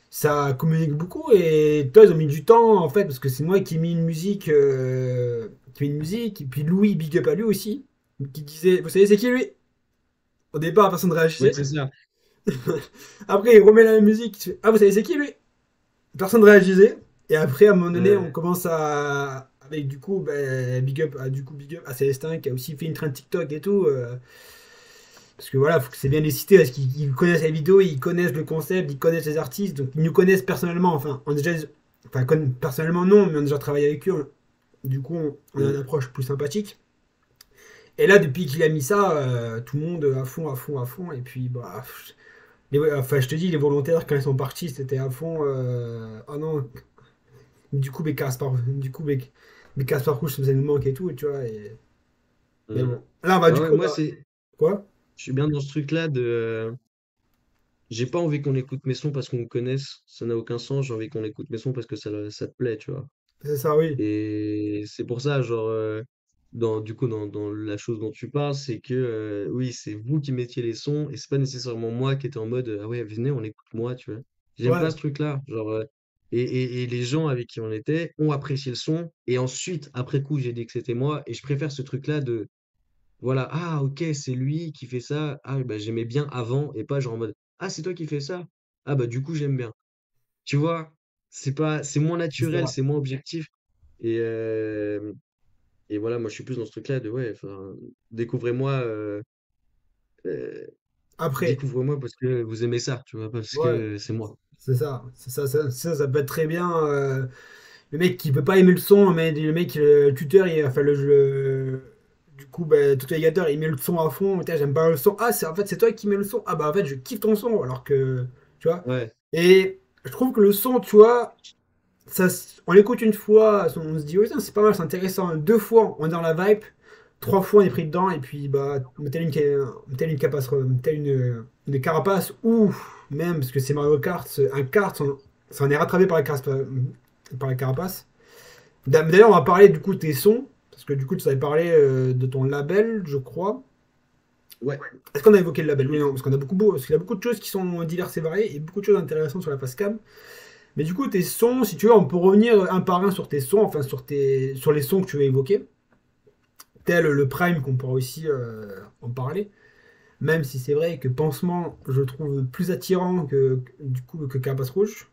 ça communique beaucoup et toi, ils ont mis du temps en fait parce que c'est moi qui ai mis une musique, et puis Louis, big up à lui aussi, qui disait, vous savez, c'est qui lui? Au départ, personne ne ouais, réagissait. c'est ça. Après, il remet la même musique. Ah, vous savez, c'est qui lui? Personne ne réagissait. Et après, à un moment donné, on commence à. Avec du coup, ben, big up à Célestin qui a aussi fait une train TikTok et tout. Parce que voilà, faut que c'est bien les citer parce qu'ils connaissent la vidéo, ils connaissent le concept, ils connaissent les artistes, donc ils nous connaissent personnellement. Enfin, on a déjà. Enfin, personnellement, non, mais on a déjà travaillé avec eux. Du coup, on a une Mmh. approche plus sympathique. Et là, depuis qu'il a mis ça, tout le monde à fond, à fond, à fond. Et puis, bah. Enfin, je te dis, les volontaires, quand ils sont partis, c'était à fond. Oh non, du coup, mes Caspar Rouge, ça nous manque et tout, tu vois. Mais Mmh. bon. Là, on va Bah, du ouais, coup. moi c'est Quoi? je suis bien dans ce truc-là de, j'ai pas envie qu'on écoute mes sons parce qu'on me connaisse, ça n'a aucun sens, j'ai envie qu'on écoute mes sons parce que ça te plaît, tu vois? C'est ça, oui. Et c'est pour ça, genre, dans la chose dont tu parles, c'est que, oui, c'est vous qui mettiez les sons et c'est pas nécessairement moi qui étais en mode, ah ouais, venez, on écoute moi, tu vois. J'aime pas Ouais, ce truc-là, genre, et les gens avec qui on était ont apprécié le son et ensuite, après coup, j'ai dit que c'était moi et je préfère ce truc-là de, voilà, ah ok, c'est lui qui fait ça, ah bah j'aimais bien avant et pas genre en mode, ah c'est toi qui fais ça, ah bah du coup j'aime bien. Tu vois, c'est moins c'est naturel, ça. c'est moins objectif. Et, euh, et voilà, moi je suis plus dans ce truc-là de ouais, enfin, découvrez-moi, euh, Après, découvrez-moi parce que vous aimez ça, tu vois, pas parce ouais, que c'est moi. c'est ça. C'est ça, ça peut être très bien. Le mec qui peut pas aimer le son, mais le mec, le tuteur, enfin, du coup, bah, tout alligator, il met le son à fond. Putain, j'aime pas le son. Ah, en fait, c'est toi qui mets le son. Ah, bah, en fait, je kiffe ton son. Alors que, tu vois. Ouais, Et je trouve que le son, tu vois, on l'écoute une fois, on se dit, oh, c'est pas mal, c'est intéressant. Deux fois, on est dans la vibe. Trois fois, on est pris dedans. Et puis, bah, une carapace. Ou même, parce que c'est Mario Kart, un kart, ça en est rattrapé par la carapace. D'ailleurs, on va parler du coup de tes sons. Parce que du coup, tu avais parlé de ton label, je crois. ouais. Est-ce qu'on a évoqué le label? Oui, non, parce parce qu'il y a beaucoup de choses qui sont diverses et variées et beaucoup de choses intéressantes sur la face cam. Mais du coup, tes sons, si tu veux, on peut revenir un par un sur tes sons, enfin sur les sons que tu veux évoquer, tel le Prime qu'on pourra aussi en parler. Même si c'est vrai que Pansement, je trouve plus attirant du coup que Carapace Rouge.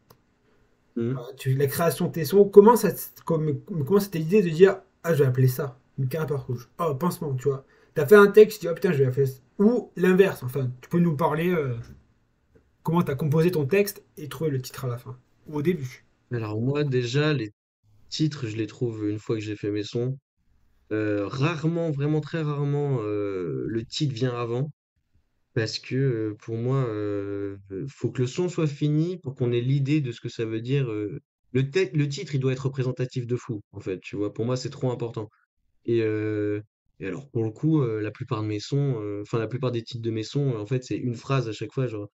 Mhm. La création de tes sons, comment c'était l'idée de dire ah je vais appeler ça une Carapace Rouge. Oh Pansement, tu vois. T'as fait un texte, tu dis oh putain je vais appeler ça. Ou l'inverse, enfin, tu peux nous parler comment t'as composé ton texte et trouver le titre à la fin. Ou au début. Alors moi déjà, les titres, je les trouve une fois que j'ai fait mes sons. Rarement, vraiment très rarement, le titre vient avant. Parce que pour moi, faut que le son soit fini pour qu'on ait l'idée de ce que ça veut dire. Le titre, il doit être représentatif de fou, en fait, tu vois. Pour moi, c'est trop important. Et, euh, et alors, pour le coup, la plupart de mes sons, enfin, la plupart des titres de mes sons, en fait, c'est une phrase à chaque fois. Genre,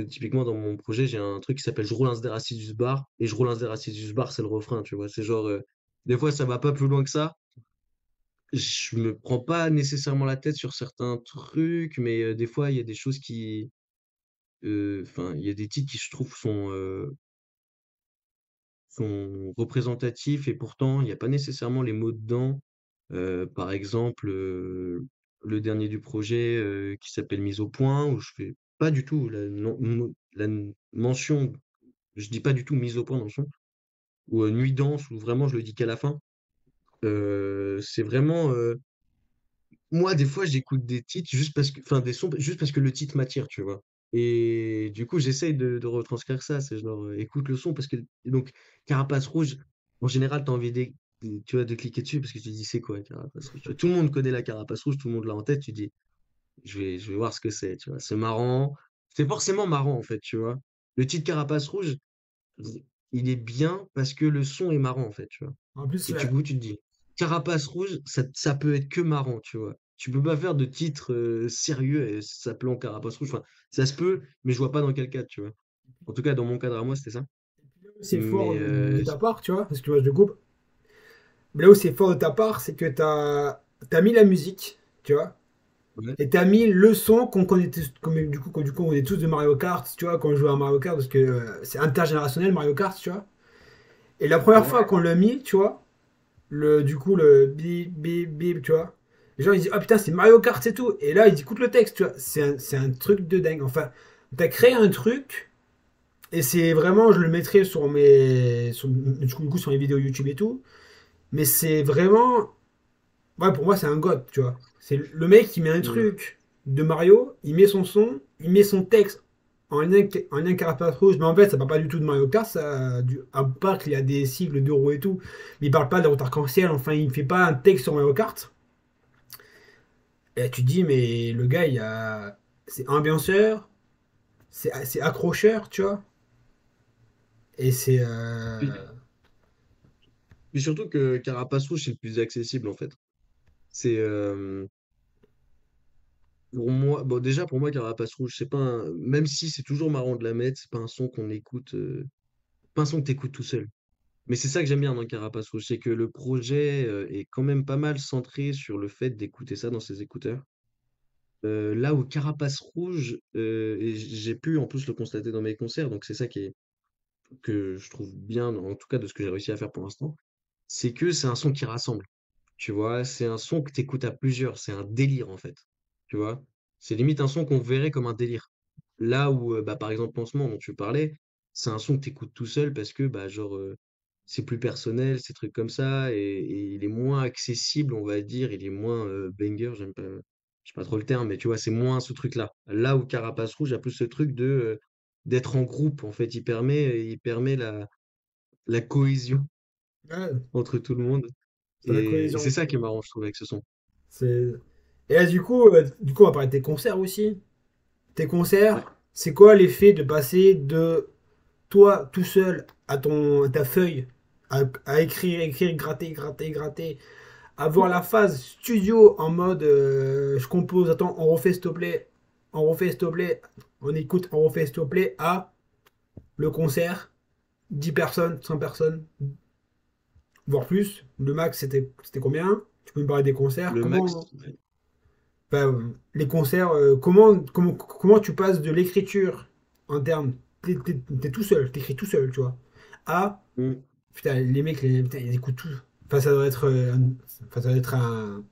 typiquement, dans mon projet, j'ai un truc qui s'appelle Je roule un Sderacisus bar. Et Je roule un Sderacisus bar, c'est le refrain, tu vois. C'est genre, des fois, ça va pas plus loin que ça. Je me prends pas nécessairement la tête sur certains trucs, mais des fois, il y a des choses qui enfin, il y a des titres qui, je trouve, sont représentatifs et pourtant, il y a pas nécessairement les mots dedans. Par exemple, le dernier du projet, qui s'appelle Mise au point, où je fais pas du tout la mention, je dis pas du tout mise au point dans le son, ou Nuit danse, où vraiment je le dis qu'à la fin. C'est vraiment, moi, des fois, j'écoute des titres juste parce que, enfin, des sons juste parce que le titre m'attire, tu vois. Et du coup, j'essaye de retranscrire ça. C'est genre, écoute le son parce que, donc, Carapace Rouge, en général, t'as envie tu vois, de cliquer dessus parce que tu te dis, c'est quoi, Carapace Rouge? Tu vois, tout le monde connaît la Carapace Rouge, tout le monde l'a en tête. Tu dis, je vais voir ce que c'est, tu vois. C'est marrant. C'est forcément marrant, en fait, tu vois. Le titre Carapace Rouge, il est bien parce que le son est marrant, en fait, tu vois. En plus, Et du coup, tu te dis. Carapace Rouge, ça peut être que marrant, tu vois. Tu peux pas faire de titre sérieux et s'appelant Carapace Rouge. Enfin, ça se peut, mais je vois pas dans quel cadre, tu vois. En tout cas, dans mon cadre à moi, c'était ça. C'est fort Mais de ta part, tu vois, parce que tu vois, je coupe. Mais là où c'est fort de ta part, c'est que t'as mis la musique, tu vois, ouais, et t'as mis le son qu'on connaît tous, comme, du coup, on est tous de Mario Kart, tu vois, quand on joue à Mario Kart, parce que c'est intergénérationnel Mario Kart, tu vois. Et la première ouais. fois qu'on l'a mis, tu vois, du coup, le bip, bip, bip, tu vois, les gens ils disent, ah putain, c'est Mario Kart et tout. Et là, ils écoutent le texte, tu vois, c'est un truc de dingue. Enfin, t'as créé un truc, et c'est vraiment, je le mettrai du coup, sur les vidéos YouTube et tout, mais c'est vraiment. Ouais, pour moi, c'est un god, tu vois. C'est le mec qui met un Mm. truc de Mario, il met son son, il met son texte en lien carapace rouge, mais en fait, ça parle pas du tout de Mario Kart, à part qu'il y a des cycles de roues et tout, mais il parle pas de la route arc-en-ciel, enfin, il fait pas un texte sur Mario Kart. Et tu te dis, mais le gars, c'est ambianceur, c'est accrocheur, tu vois. Et c'est. Puis surtout que Carapace Rouge, c'est le plus accessible, en fait. C'est pour moi, bon, déjà, pour moi, Carapace Rouge, c'est pas même si c'est toujours marrant de la mettre, c'est pas un son qu'on écoute, pas un son que t'écoutes tout seul. Mais c'est ça que j'aime bien dans Carapace Rouge, c'est que le projet est quand même pas mal centré sur le fait d'écouter ça dans ses écouteurs. Là où Carapace Rouge, et j'ai pu en plus le constater dans mes concerts, donc c'est ça que je trouve bien, en tout cas de ce que j'ai réussi à faire pour l'instant, c'est que c'est un son qui rassemble. Tu vois, c'est un son que tu écoutes à plusieurs, c'est un délire en fait. Tu vois, c'est limite un son qu'on verrait comme un délire. Là où, bah, par exemple, Pansement dont tu parlais, c'est un son que tu écoutes tout seul parce que, bah, genre, c'est plus personnel, ces trucs comme ça, et il est moins accessible, on va dire, il est moins banger, je sais pas trop le terme, mais tu vois, c'est moins ce truc-là. Là où Carapace Rouge a plus ce truc d'être en groupe, en fait, il permet la cohésion Ouais, entre tout le monde. c'est la Et c'est cohésion. ça qui est marrant, je trouve, avec ce son. C'est... Et là, du coup, on va parler de tes concerts aussi. Tes Ouais. concerts, c'est quoi l'effet de passer de toi tout seul à ta feuille, à écrire, écrire, gratter, gratter, gratter, à voir la phase studio en mode je compose, attends, on refait s'il te plaît, on refait s'il te plaît, on écoute, on refait s'il te plaît, à le concert, 10 personnes, 100 personnes, voire plus. Le max, c'était combien? Tu peux me parler des concerts? Le max, Comment, enfin, les concerts, comment tu passes de l'écriture en termes. T'es tout seul, t'écris tout seul, tu vois. À. mm. Putain, les mecs, putain, ils écoutent tout. Enfin, ça doit être, enfin, ça doit être un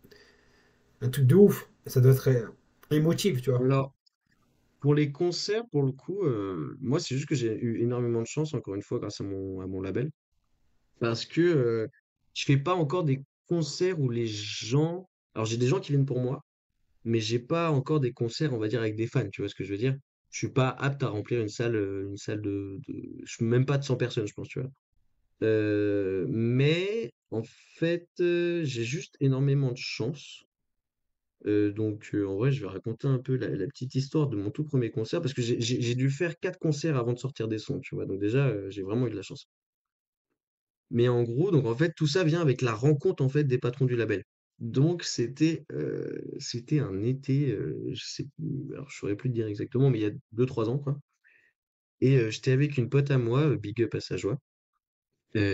truc de ouf. Ça doit être émotif, tu vois. Alors, pour les concerts, pour le coup, moi, c'est juste que j'ai eu énormément de chance, encore une fois, grâce à mon label. Parce que je fais pas encore des concerts où les gens. Alors, j'ai des gens qui viennent pour moi, mais j'ai pas encore des concerts, on va dire, avec des fans, tu vois ce que je veux dire? Je suis pas apte à remplir une salle je suis même pas de 100 personnes, je pense, tu vois. Mais en fait, j'ai juste énormément de chance. Donc, en vrai, je vais raconter un peu la petite histoire de mon tout premier concert parce que j'ai dû faire 4 concerts avant de sortir des sons, tu vois? Donc déjà, j'ai vraiment eu de la chance. Mais en gros, donc en fait, tout ça vient avec la rencontre, en fait, des patrons du label. Donc c'était un été, je sais plus, alors je saurais plus te dire exactement, mais il y a 2 3 ans, quoi. Et j'étais avec une pote à moi, big up à sa joie, donc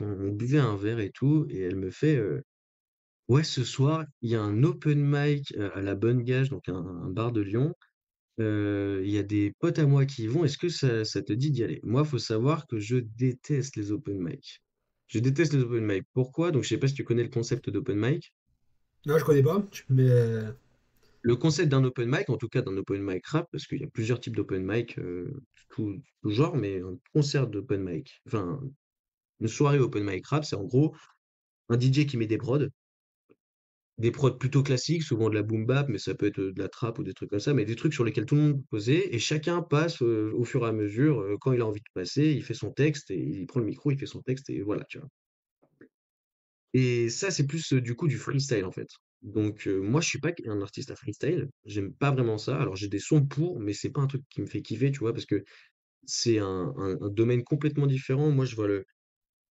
on buvait un verre et tout et elle me fait, ouais, ce soir, il y a un open mic, à la Bonne Gage, donc un bar de Lyon. Il y a des potes à moi qui y vont. Est-ce que ça te dit d'y aller? Moi, faut savoir que je déteste les open mic. Je déteste les open mic. Pourquoi? Donc, je sais pas si tu connais le concept d'open mic. Non, je connais pas, mais. Le concept d'un open mic, en tout cas d'un open mic rap, parce qu'il y a plusieurs types d'open mic, tout genre, mais un concert d'open mic, enfin, une soirée open mic rap, c'est en gros un DJ qui met des prods plutôt classiques, souvent de la boom bap, mais ça peut être de la trap ou des trucs comme ça, mais des trucs sur lesquels tout le monde peut poser, et chacun passe au fur et à mesure, quand il a envie de passer, il fait son texte, et il prend le micro, il fait son texte, et voilà, tu vois. Et ça, c'est plus du coup du freestyle en fait. Donc moi, je suis pas un artiste à freestyle, j'aime pas vraiment ça. Alors j'ai des sons pour, mais c'est pas un truc qui me fait kiffer, tu vois, parce que c'est un domaine complètement différent. Moi,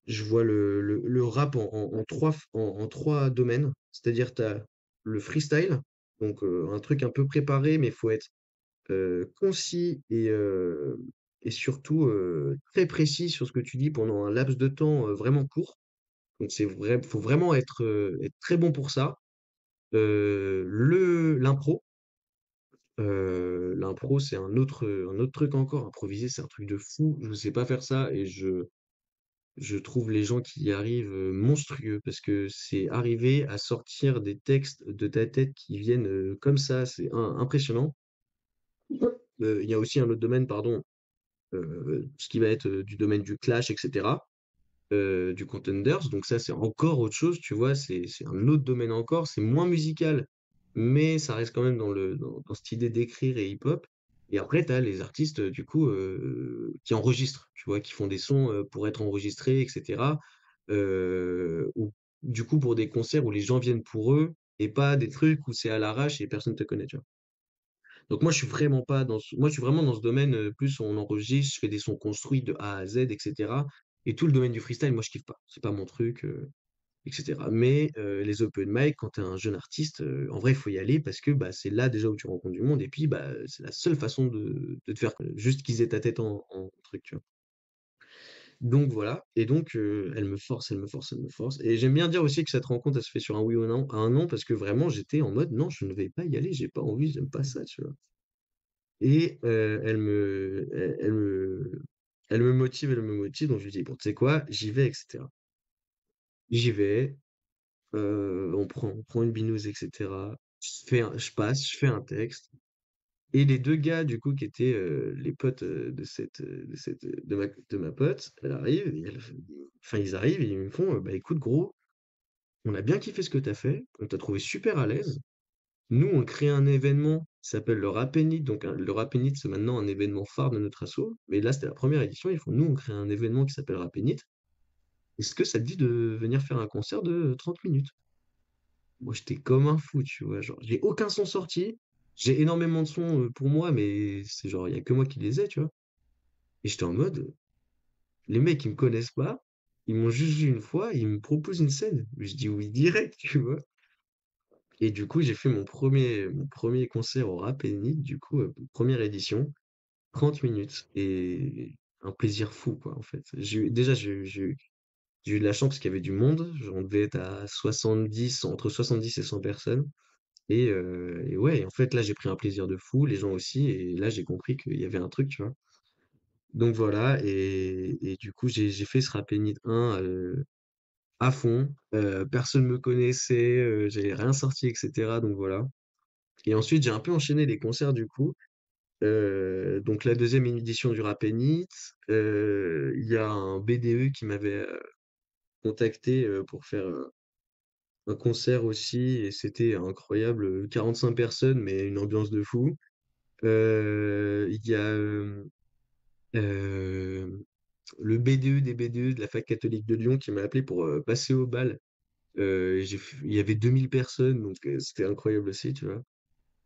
je vois le rap en trois domaines. C'est-à-dire, tu as le freestyle, donc un truc un peu préparé, mais il faut être concis et surtout très précis sur ce que tu dis pendant un laps de temps vraiment court. Donc c'est vrai, faut vraiment être très bon pour ça. L'impro, l'impro, c'est un autre truc encore. Improviser, c'est un truc de fou. Je ne sais pas faire ça et je trouve les gens qui y arrivent monstrueux parce que c'est arriver à sortir des textes de ta tête qui viennent comme ça, c'est impressionnant. Il y a aussi un autre domaine, pardon, ce qui va être du domaine du clash, etc., du Contenders. Donc ça, c'est encore autre chose, tu vois, c'est un autre domaine encore, c'est moins musical, mais ça reste quand même dans cette idée d'écrire et hip-hop. Et après, tu as les artistes, du coup, qui enregistrent, tu vois, qui font des sons pour être enregistrés, etc. Ou du coup, pour des concerts où les gens viennent pour eux, et pas des trucs où c'est à l'arrache et personne te connaît, tu vois. Donc moi, je suis vraiment pas moi, je suis vraiment dans ce domaine, plus on enregistre, je fais des sons construits de A à Z, etc. Et tout le domaine du freestyle, moi, je kiffe pas. C'est pas mon truc, etc. Mais les open mic, quand tu es un jeune artiste, en vrai, il faut y aller parce que bah, c'est là déjà où tu rencontres du monde. Et puis, bah, c'est la seule façon de te faire juste qu'ils aient ta tête en truc, tu vois. Donc voilà. Et donc, elle me force, elle me force, elle me force. Et j'aime bien dire aussi que cette rencontre, elle se fait sur un oui ou un non, parce que vraiment, j'étais en mode, non, je ne vais pas y aller, j'ai pas envie, j'aime pas ça, tu vois. Et elle me motive, elle me motive, donc je lui dis: «Bon, tu sais quoi? J'y vais et cetera». J'y vais, on prend une binouse et cetera. Je fais un texte et les 2 gars du coup qui étaient, les potes, de ma pote, elle arrive et enfin ils arrivent et ils me font: «Bah écoute gros, on a bien kiffé ce que tu as fait, on t'a trouvé super à l'aise. Nous, on crée un événement qui s'appelle le Rapénit. Donc, le Rapénit, c'est maintenant un événement phare de notre asso. Mais là, c'était la première édition. Ils font, nous, on crée un événement qui s'appelle Rapénit. Est-ce que ça te dit de venir faire un concert de 30 minutes? Moi, j'étais comme un fou, tu vois. Genre, j'ai aucun son sorti. J'ai énormément de sons pour moi, mais c'est genre, il y a que moi qui les ai, tu vois. Et j'étais en mode, les mecs, ils me connaissent pas. Ils m'ont juste vu une fois, ils me proposent une scène. Je dis oui direct, tu vois. Et du coup, j'ai fait mon premier concert au Rapénit, du coup, première édition. 30 minutes et un plaisir fou, quoi, en fait. Déjà, j'ai eu de la chance parce qu'il y avait du monde. On devait être à 70, entre 70 et 100 personnes. Et ouais, en fait, là, j'ai pris un plaisir de fou, les gens aussi. Et là, j'ai compris qu'il y avait un truc, tu vois. Donc voilà. Et du coup, j'ai fait ce Rapénid 1 à fond. Personne me connaissait, j'avais rien sorti, etc. Donc voilà. Et ensuite, j'ai un peu enchaîné les concerts, du coup. Donc la deuxième édition du Rapénit, il y a un BDE qui m'avait contacté pour faire un concert aussi et c'était incroyable, 45 personnes mais une ambiance de fou. Il y a euh, le BDE des BDE de la fac catholique de Lyon qui m'a appelé pour passer au bal. Il y avait 2000 personnes donc c'était incroyable aussi, tu vois.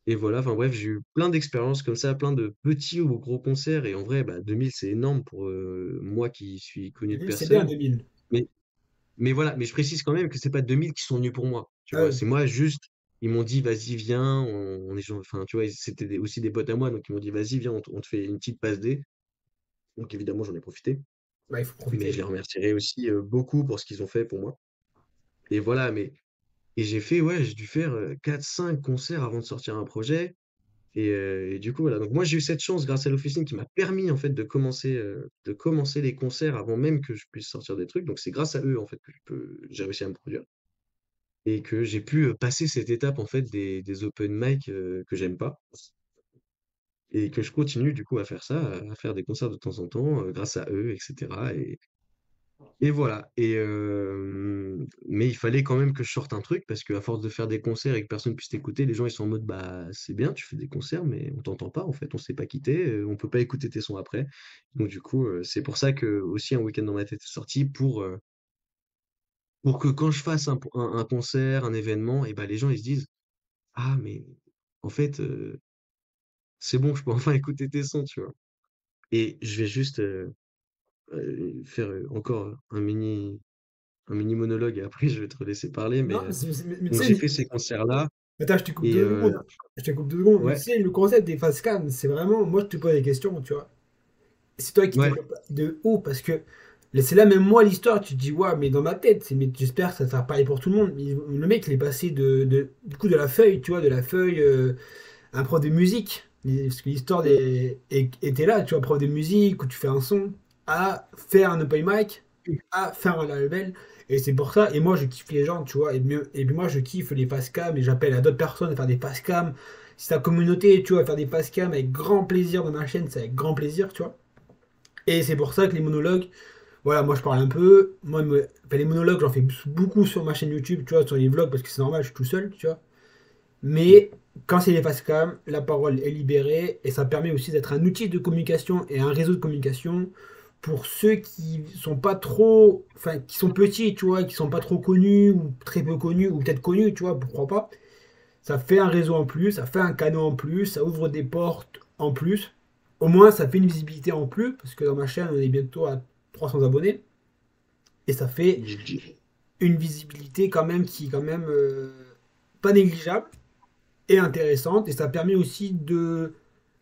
Et voilà, enfin bref, j'ai eu plein d'expériences comme ça, plein de petits ou gros concerts. Et en vrai, bah, 2000, c'est énorme pour moi qui suis connu de C'est bien personne. 2000. Mais, mais voilà, mais je précise quand même que c'est pas 2000 qui sont venus pour moi. Tu Ah vois, ouais. c'est moi juste, ils m'ont dit, vas-y, viens, on est, enfin, tu vois, c'était aussi des potes à moi, donc ils m'ont dit, vas-y, viens, on te fait une petite passe D. Donc évidemment, j'en ai profité. Bah, il faut Mais profiter. je les remercierai aussi beaucoup pour ce qu'ils ont fait pour moi. Et voilà, et j'ai fait, ouais, j'ai dû faire 4-5 concerts avant de sortir un projet. Et du coup, voilà. Donc moi, j'ai eu cette chance grâce à l'officine qui m'a permis en fait de commencer les concerts avant même que je puisse sortir des trucs. Donc c'est grâce à eux en fait que j'ai réussi à me produire et que j'ai pu passer cette étape en fait des open mic que j'aime pas et que je continue du coup à faire ça, à faire des concerts de temps en temps grâce à eux, etc. Et voilà. Mais il fallait quand même que je sorte un truc parce qu'à force de faire des concerts et que personne puisse t'écouter, les gens ils sont en mode bah c'est bien, tu fais des concerts, mais on t'entend pas en fait, on s'est pas quitté, on peut pas écouter tes sons après. Donc du coup, c'est pour ça que aussi un week-end dans ma tête est sorti pour que quand je fasse un concert, un événement, et bah les gens ils se disent ah mais en fait c'est bon, je peux enfin écouter tes sons, tu vois. Et je vais juste faire encore un mini monologue et après je vais te laisser parler. Mais Non, mais tu donc sais, j'ai fait ces concerts-là attends, je te coupe et 2 secondes. Je te coupe 2 secondes. Mais tu ouais, sais, le concept des facecam, c'est vraiment. Moi, je te pose des questions, tu vois. C'est toi qui ouais, développe de haut parce que c'est là, même moi, l'histoire, tu te dis, ouais, mais dans ma tête, mais j'espère que ça sera pareil pour tout le monde. Le mec, il est passé du coup, de la feuille, tu vois, de la feuille, un prof de musique. Parce que l'histoire était là, tu vois, prof de musique où tu fais un son, à faire un open mic, à faire un label. Et c'est pour ça, et moi je kiffe les gens, tu vois, et puis moi je kiffe les face cam, et j'appelle à d'autres personnes à faire des face cam. Si ta communauté, tu vois, à faire des face cam avec grand plaisir dans ma chaîne, c'est avec grand plaisir, tu vois. Et c'est pour ça que les monologues, voilà, moi je parle un peu. Enfin, les monologues, j'en fais beaucoup sur ma chaîne YouTube, tu vois, sur les vlogs, parce que c'est normal, je suis tout seul, tu vois. Mais quand c'est les face cam, la parole est libérée et ça permet aussi d'être un outil de communication et un réseau de communication pour ceux qui sont pas trop, enfin, qui sont petits, tu vois, qui sont pas trop connus ou très peu connus ou peut-être connus, tu vois, pourquoi pas. Ça fait un réseau en plus, ça fait un canal en plus, ça ouvre des portes en plus. Au moins, ça fait une visibilité en plus parce que dans ma chaîne, on est bientôt à 300 abonnés et ça fait une visibilité quand même qui est quand même pas négligeable et intéressante et ça permet aussi de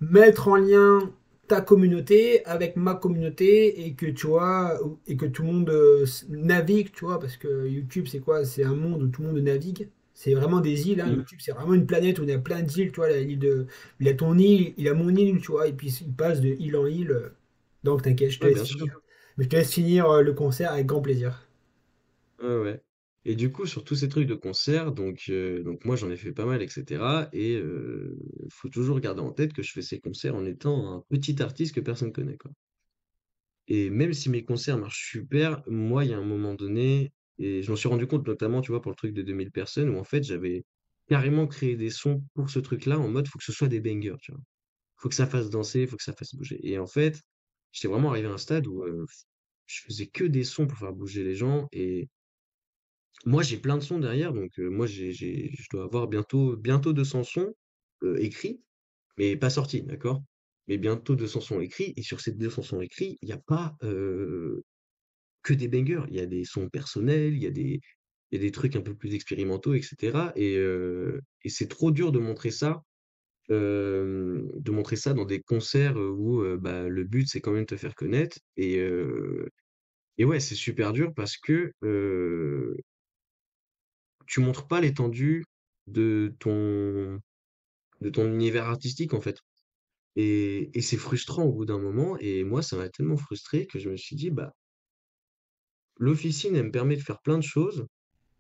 mettre en lien ta communauté avec ma communauté et que tu vois et que tout le monde navigue, tu vois, parce que YouTube c'est quoi? C'est un monde où tout le monde navigue. C'est vraiment des îles, hein. mmh, YouTube c'est vraiment une planète où il y a plein d'îles, tu vois, l'île de il a ton île, il a mon île, tu vois, et puis il passe de île en île. Donc t'inquiète, je te ouais, laisse bien sûr. finir. Mais je te laisse finir le concert avec grand plaisir. Ouais, ouais. Et du coup, sur tous ces trucs de concert, donc moi j'en ai fait pas mal, etc. Et faut toujours garder en tête que je fais ces concerts en étant un petit artiste que personne connaît, quoi. Et même si mes concerts marchent super, moi, il y a un moment donné, et je m'en suis rendu compte notamment, tu vois, pour le truc de 2000 personnes, où en fait j'avais carrément créé des sons pour ce truc-là, en mode faut que ce soit des bangers, tu vois. Faut que ça fasse danser, faut que ça fasse bouger. Et en fait, j'étais vraiment arrivé à un stade où je faisais que des sons pour faire bouger les gens. Et moi, j'ai plein de sons derrière, donc moi, je dois avoir bientôt 200 sons écrits, mais pas sortis, d'accord? Mais bientôt 200 sons écrits, et sur ces 200 sons écrits, il n'y a pas que des bangers. Il y a des sons personnels, il y a des trucs un peu plus expérimentaux, etc. Et c'est trop dur de montrer ça dans des concerts où bah, le but, c'est quand même de te faire connaître. Et ouais, c'est super dur parce que tu montres pas l'étendue de ton de ton univers artistique, en fait. Et c'est frustrant au bout d'un moment et moi, ça m'a tellement frustré que je me suis dit: «Bah, l'officine, elle me permet de faire plein de choses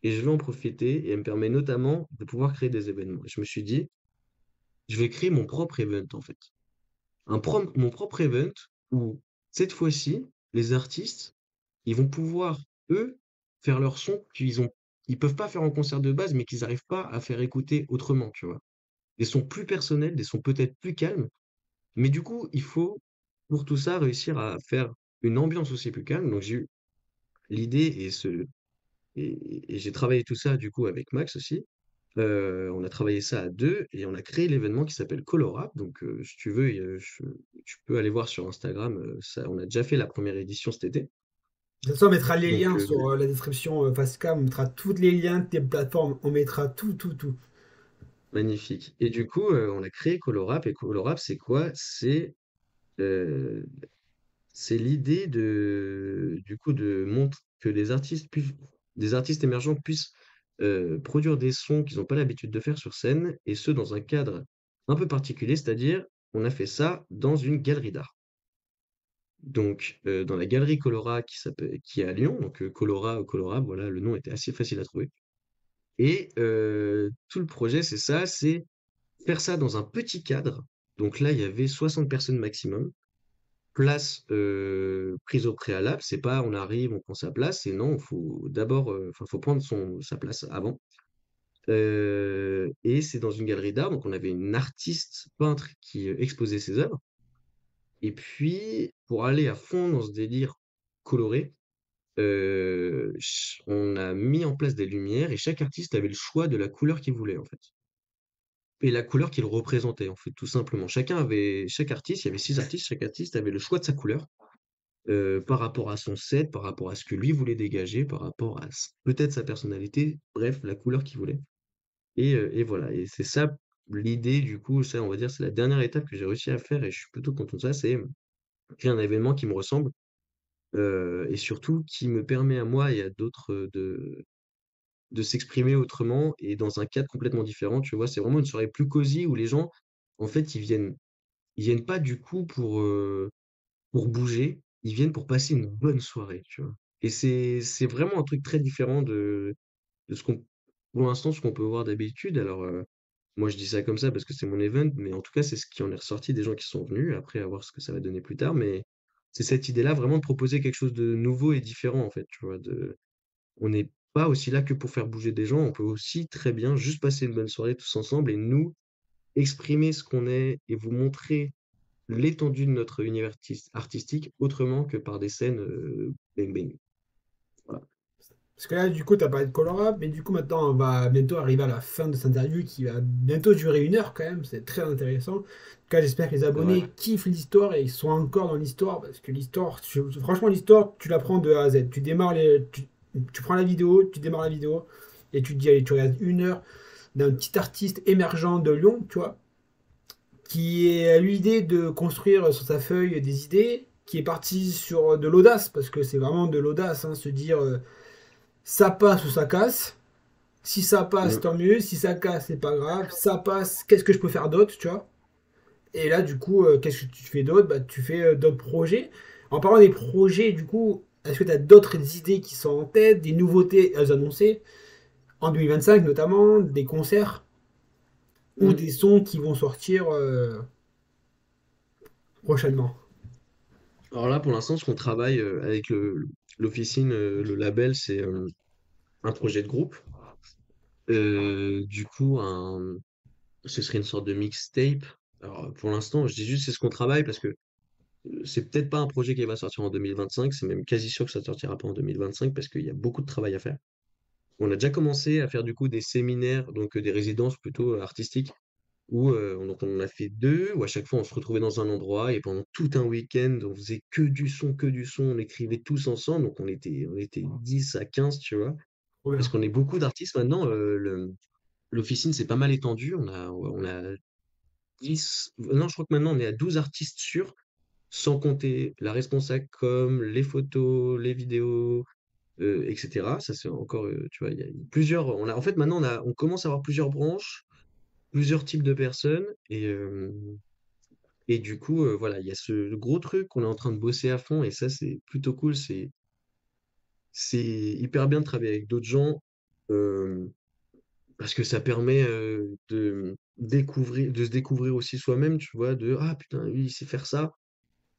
et je vais en profiter et elle me permet notamment de pouvoir créer des événements». Je me suis dit: «Je vais créer mon propre event, en fait». Mon propre event où, cette fois-ci, les artistes, ils vont pouvoir, eux, faire leur son ils peuvent pas faire en concert de base, mais qu'ils arrivent pas à faire écouter autrement, tu vois? Des sons plus personnels, des sons peut-être plus calmes, mais du coup, il faut, pour tout ça, réussir à faire une ambiance aussi plus calme. Donc j'ai eu l'idée et j'ai travaillé tout ça, du coup, avec Max aussi. On a travaillé ça à 2 et on a créé l'événement qui s'appelle Colorap. Donc si tu veux, tu peux aller voir sur Instagram, ça on a déjà fait la première édition cet été. De toute façon, on mettra les Donc liens sur la description Facecam, on mettra tous les liens des plateformes, on mettra tout, tout, tout. magnifique. Et du coup, on a créé Colorap et Colorap, c'est quoi? Heu C'est l'idée du coup, de montre que des artistes émergents puissent, produire des sons qu'ils n'ont pas l'habitude de faire sur scène et ce, dans un cadre un peu particulier. C'est-à-dire, on a fait ça dans une galerie d'art. Donc, dans la galerie Colora qui est à Lyon, donc, Colora, voilà, le nom était assez facile à trouver et tout le projet, c'est ça, c'est faire ça dans un petit cadre. Donc là, il y avait 60 personnes maximum. Place, prise au préalable, c'est pas on arrive, on prend sa place, c'est non, il faut d'abord, enfin, faut prendre sa place avant. Et c'est dans une galerie d'art, donc on avait une artiste peintre qui, exposait ses œuvres. Et puis, pour aller à fond dans ce délire coloré, on a mis en place des lumières et chaque artiste avait le choix de la couleur qu'il voulait, en fait. Et la couleur qu'il représentait, en fait, tout simplement. Chaque artiste, il y avait 6 artistes, chaque artiste avait le choix de sa couleur. par rapport à son set, par rapport à ce que lui voulait dégager, par rapport à peut-être sa personnalité, bref, la couleur qu'il voulait. Et voilà, et c'est ça l'idée, du coup, ça, on va dire, c'est la dernière étape que j'ai réussi à faire et je suis plutôt content de ça, c'est créer un événement qui me ressemble, et surtout qui me permet à moi et à d'autres de s'exprimer autrement et dans un cadre complètement différent, tu vois? C'est vraiment une soirée plus cosy où les gens, en fait, ils viennent pas du coup pour bouger, ils viennent pour passer une bonne soirée, tu vois? Et c'est vraiment un truc très différent de ce qu'on pour l'instant, ce qu'on peut voir d'habitude. Alors, moi je dis ça comme ça parce que c'est mon event, mais en tout cas, c'est ce qui en est ressorti des gens qui sont venus, après à voir ce que ça va donner plus tard, mais c'est cette idée-là vraiment de proposer quelque chose de nouveau et différent, en fait, tu vois? On n'est pas aussi là que pour faire bouger des gens, on peut aussi très bien juste passer une bonne soirée tous ensemble et nous exprimer ce qu'on est et vous montrer l'étendue de notre univers artistique autrement que par des scènes, bang bang. Voilà. Parce que là, du coup, t'as parlé de Colorado, mais du coup, maintenant, on va bientôt arriver à la fin de cette interview qui va bientôt durer 1 heure quand même. C'est très intéressant. En tout cas, j'espère que les C'est vrai. abonnés kiffent l'histoire et ils sont encore dans l'histoire. Parce que l'histoire, franchement, l'histoire, tu l'apprends de A à Z. Tu prends la vidéo, tu démarres la vidéo et tu te dis, allez, tu regardes 1 heure d'un petit artiste émergent de Lyon, tu vois, qui a eu l'idée de construire sur sa feuille des idées, qui est parti sur de l'audace, parce que c'est vraiment de l'audace, hein, se dire ça passe ou ça casse. Si ça passe, Mmh. tant mieux. Si ça casse, c'est pas grave. Ça passe, qu'est-ce que je peux faire d'autre, tu vois? Et là, du coup, qu'est-ce que tu fais d'autre? Bah, tu fais d'autres projets. En parlant des projets, du coup, est-ce que tu as d'autres idées qui sont en tête, des nouveautés à annoncer, en 2025 notamment, des concerts ou Mmh. des sons qui vont sortir prochainement? Alors là, pour l'instant, ce qu'on travaille, avec l'officine, le label, c'est, un projet de groupe. Du coup, ce serait une sorte de mixtape. Alors, pour l'instant, je dis juste c'est ce qu'on travaille parce que, c'est peut-être pas un projet qui va sortir en 2025, c'est même quasi sûr que ça sortira pas en 2025 parce qu'il y a beaucoup de travail à faire. On a déjà commencé à faire du coup des séminaires, donc, des résidences plutôt, artistiques où, donc on en a fait 2 où à chaque fois on se retrouvait dans un endroit et pendant tout un week-end, on faisait que du son, on écrivait tous ensemble, donc on était 10 à 15, tu vois? Trop Parce bien. qu'on est beaucoup d'artistes maintenant, l'officine s'est pas mal étendue, on a 10 non, je crois que maintenant on est à 12 artistes sûrs, sans compter la responsable com, les photos, les vidéos, et cetera. Ça c'est encore, tu vois, il y a plusieurs en fait maintenant on commence à avoir plusieurs branches, plusieurs types de personnes et du coup, voilà, il y a ce gros truc qu'on est en train de bosser à fond et ça, c'est plutôt cool. C'est hyper bien de travailler avec d'autres gens, hem, parce que ça permet, de se découvrir aussi soi-même, tu vois? De: «Ah putain, lui, il sait faire ça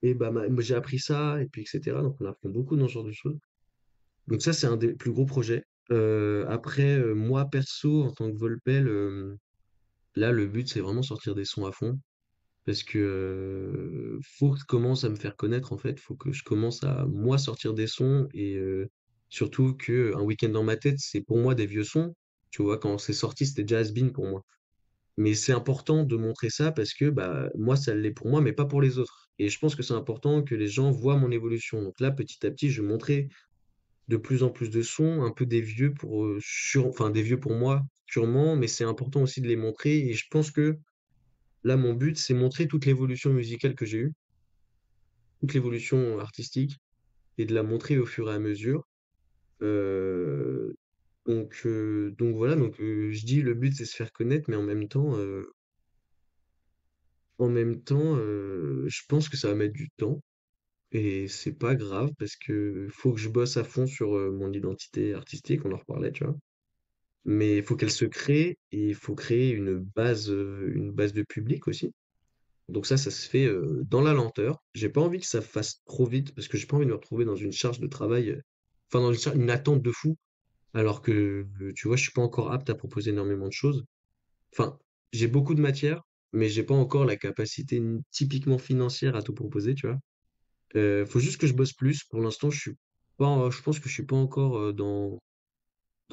et bah, moi, j'ai appris ça» et puis et cetera. Donc on apprend beaucoup dans ce genre de choses. Donc ça, c'est un des plus gros projets. Après, moi perso, en tant que Volpel, là, le but, c'est vraiment sortir des sons à fond. Parce que, faut que je commence à me faire connaître en fait, faut que je commence à moi sortir des sons et surtout que un week-end dans ma tête, c'est pour moi des vieux sons. Tu vois? Quand c'est sorti, c'était déjà has-been pour moi. Mais c'est important de montrer ça parce que, bah, moi ça l'est pour moi, mais pas pour les autres. Et je pense que c'est important que les gens voient mon évolution. Donc là, petit à petit, je vais montrer de plus en plus de sons, un peu des vieux pour, enfin des vieux pour moi, sûrement, mais c'est important aussi de les montrer et je pense que là, mon but, c'est montrer toute l'évolution musicale que j'ai eue, toute l'évolution artistique et de la montrer au fur et à mesure. Heu, donc voilà, je dis le but c'est se faire connaître, mais en même temps, je pense que ça va mettre du temps et c'est pas grave parce que faut que je bosse à fond sur, mon identité artistique, on en reparlait, tu vois? Mais il faut qu'elle se crée et il faut créer une base de public aussi. Donc ça se fait, dans la lenteur. J'ai pas envie que ça fasse trop vite parce que j'ai pas envie de me retrouver dans une charge de travail, enfin dans une attente de fou, alors que, tu vois, je suis pas encore apte à proposer énormément de choses. Enfin, j'ai beaucoup de matière, mais j'ai pas encore la capacité typiquement financière à tout proposer, tu vois? Faut juste que je bosse plus. Pour l'instant, je pense que je suis pas encore, dans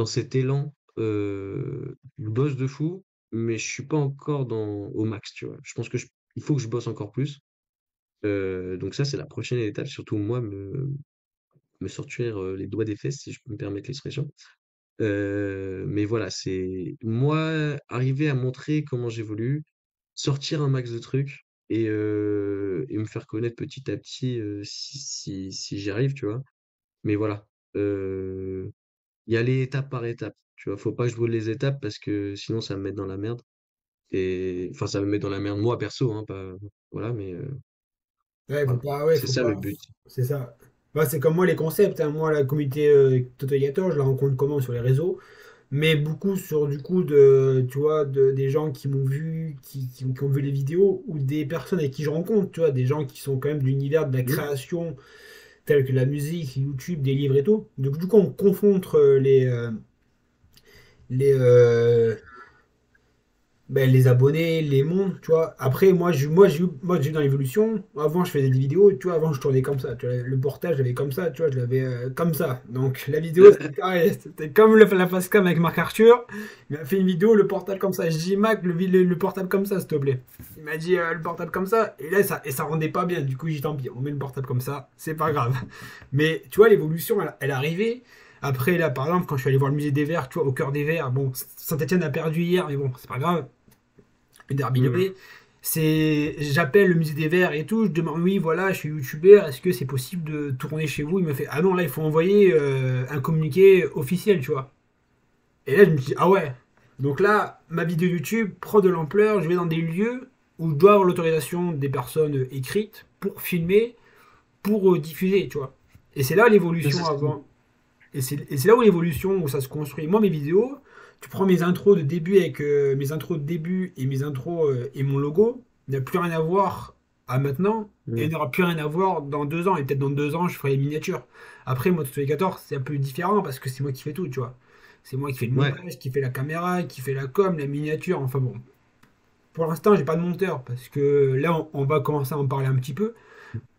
cet élan, je bosse de fou, mais je suis pas encore au max, tu vois? Je pense que il faut que je bosse encore plus. Donc ça, c'est la prochaine étape, surtout moi, me sortir les doigts des fesses, si je peux me permettre l'expression. Mais voilà, c'est moi, arriver à montrer comment j'évolue, sortir un max de trucs et me faire connaître petit à petit si j'y arrive, tu vois. Mais voilà, y aller étape par étape, tu vois. Faut pas que je brûle les étapes parce que sinon ça va me met dans la merde. Et enfin, ça me met dans la merde moi perso, hein, pas voilà, mais Ouais, faut voilà, pas, ouais, c'est faut ça le pas. but. C'est ça. Bah, c'est comme moi les concepts, hein. Moi, la communauté Totogator, je la rencontre comment sur les réseaux, mais beaucoup sur du coup tu vois, des gens qui m'ont vu, qui ont vu les vidéos, ou des personnes avec qui je rencontre, tu vois, des gens qui sont quand même de l'univers de la Mmh, création, tels que la musique, YouTube, des livres et tout. Donc du coup, on confronte les, ben, les abonnés, les mondes, tu vois. Après, moi, j'ai eu dans l'évolution. Avant, je faisais des vidéos, tu vois. Avant, je tournais comme ça. Tu vois, le portage, je l'avais comme ça, tu vois. Je l'avais comme ça. Donc, la vidéo, c'était pareil. C'était comme la facecam avec Marc Arthur. Il m'a fait une vidéo, le portable comme ça. Je dis, Mac, le portable comme ça, s'il te plaît. Il m'a dit, le portable comme ça. Et là, ça rendait pas bien. Du coup, j'ai dit, tant pis, on met le portable comme ça. C'est pas grave. Mais, tu vois, l'évolution, elle arrivait. Après, là, par exemple, quand je suis allé voir le musée des Verts, tu vois, au cœur des Verts, bon, Saint-Etienne a perdu hier, mais bon, c'est pas grave. Derby mmh, Lyonnais, j'appelle le musée des Verts et tout, je demande oui voilà, je suis youtubeur, est-ce que c'est possible de tourner chez vous? Il me fait ah non là il faut envoyer un communiqué officiel, tu vois. Et là je me dis ah ouais. Donc là ma vidéo YouTube prend de l'ampleur, je vais dans des lieux où je dois avoir l'autorisation des personnes écrites pour filmer, pour diffuser, tu vois. Et c'est là ouais, c'est l'évolution ça. avant. Et c'est là où l'évolution, où ça se construit. Moi, mes vidéos, tu prends mes intros de début avec mes intros de début et mes intros et mon logo, il n'y a plus rien à voir à maintenant, et il Mmh, n'y aura plus rien à voir dans 2 ans. Et peut-être dans 2 ans, je ferai les miniatures. Après, moi, Tutorial 14, c'est un peu différent parce que c'est moi qui fais tout, tu vois. C'est moi qui fais le ouais, montage, qui fais la caméra, qui fais la com, la miniature. Enfin bon, pour l'instant, j'ai pas de monteur parce que là, on va commencer à en parler un petit peu.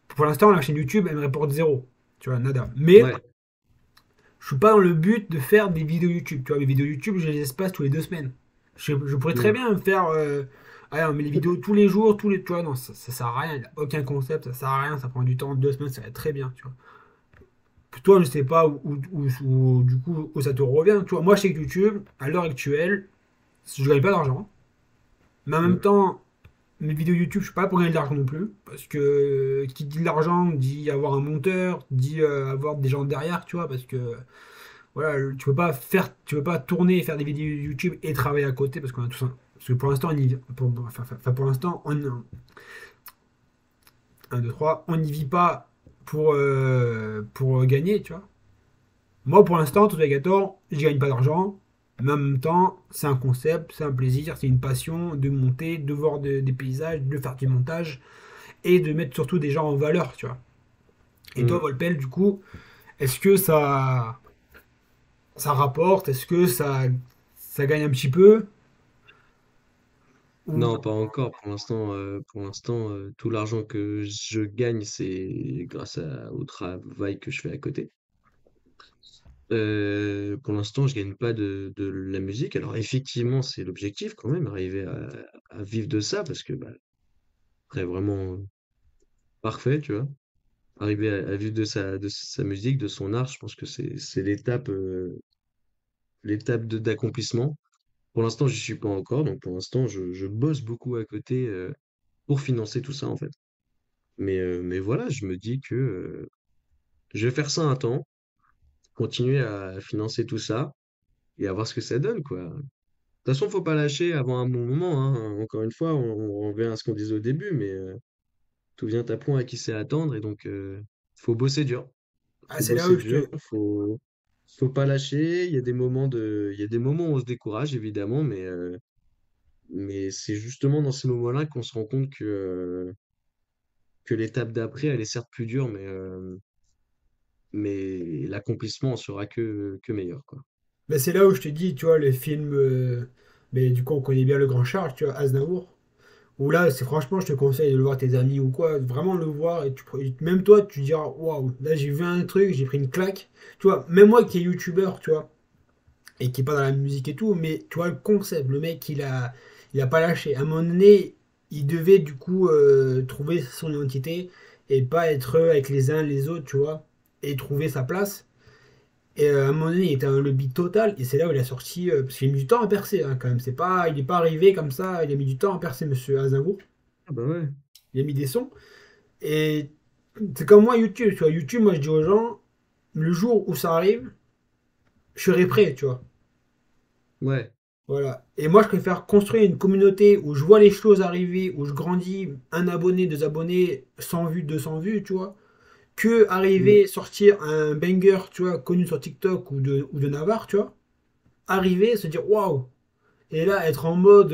Pour l'instant, la chaîne YouTube, elle me rapporte zéro. Tu vois, nada. Mais ouais, je suis pas dans le but de faire des vidéos YouTube. Tu vois, mes vidéos YouTube, je les espace tous les 2 semaines. Je pourrais très mmh. bien me faire. Allez, on met les vidéos tous les jours, tous les. Tu vois, non, ça sert à rien. Il n'y a aucun concept, ça sert à rien. Ça prend du temps, 2 semaines, ça va être très bien. Tu vois. Toi, je sais pas du coup où ça te revient. Tu vois, moi, je sais que YouTube, à l'heure actuelle, je gagne pas d'argent. Mais en même Mmh. temps, mes vidéos YouTube, je suis pas là pour gagner de l'argent non plus. Parce que qui dit de l'argent dit avoir un monteur, dit avoir des gens derrière, tu vois. Parce que voilà, tu peux pas tourner et faire des vidéos YouTube et travailler à côté parce qu'on a tout ça. Parce que pour l'instant, pour l'instant, 1, 2, 3, on n'y vit pas pour gagner, tu vois. Moi, pour l'instant, tout Alligator, je gagne pas d'argent, mais en même temps, c'est un concept, c'est un plaisir, c'est une passion de monter, de voir des paysages, de faire du montage et de mettre surtout des gens en valeur, tu vois. Et toi, Mmh. Volpel, du coup, est-ce que ça rapporte? Est-ce que ça gagne un petit peu? Ou Non, pas encore. Pour l'instant, tout l'argent que je gagne, c'est grâce au travail que je fais à côté. Pour l'instant, je gagne pas de la musique. Alors effectivement, c'est l'objectif quand même, arriver à vivre de ça, parce que bah, ce serait vraiment parfait, tu vois. Arriver à vivre de sa musique, de son art, je pense que c'est l'étape d'accomplissement. Pour l'instant, j'y suis pas encore, donc pour l'instant, je bosse beaucoup à côté pour financer tout ça en fait. Mais voilà, je me dis que je vais faire ça un temps, continuer à financer tout ça et à voir ce que ça donne, quoi. De toute façon, faut pas lâcher avant un bon moment, hein. Encore une fois, on revient à ce qu'on disait au début, mais tout vient à point à qui sait attendre, et donc faut bosser dur. ah, Faut c'est là bosser où je dur, te. faut pas lâcher. Il y a des moments où on se décourage, évidemment, mais c'est justement dans ces moments-là qu'on se rend compte que l'étape d'après, elle est certes plus dure, mais l'accomplissement en sera que meilleur, quoi. Ben, c'est là où je te dis, tu vois, les films. Mais du coup, on connaît bien le grand Charles, tu vois, Aznavour. Où là, c'est franchement, je te conseille de le voir tes amis ou quoi. Vraiment le voir. Même toi, tu diras, waouh, là, j'ai vu un truc, j'ai pris une claque. Tu vois, même moi qui est youtubeur, tu vois, et qui est pas dans la musique et tout, mais tu vois, le concept, le mec, il a pas lâché. À un moment donné, il devait du coup trouver son identité et pas être avec les uns les autres, tu vois, et trouver sa place. Et à un moment donné, il était un lobby total, et c'est là où il a sorti, parce qu'il a mis du temps à percer, hein, quand même. C'est pas, il n'est pas arrivé comme ça, il a mis du temps à percer, monsieur Aznavour. Ah bah ouais. Il a mis des sons. Et c'est comme moi, YouTube, tu vois. YouTube, moi, je dis aux gens, le jour où ça arrive, je serai prêt, tu vois. Ouais. Voilà. Et moi, je préfère construire une communauté où je vois les choses arriver, où je grandis, un abonné, deux abonnés, 100 vues, 200 vues, tu vois, que Mm. arriver, sortir un banger, tu vois, connu sur TikTok ou de Navarre, tu vois. Arriver, se dire, waouh. Et là, être en mode,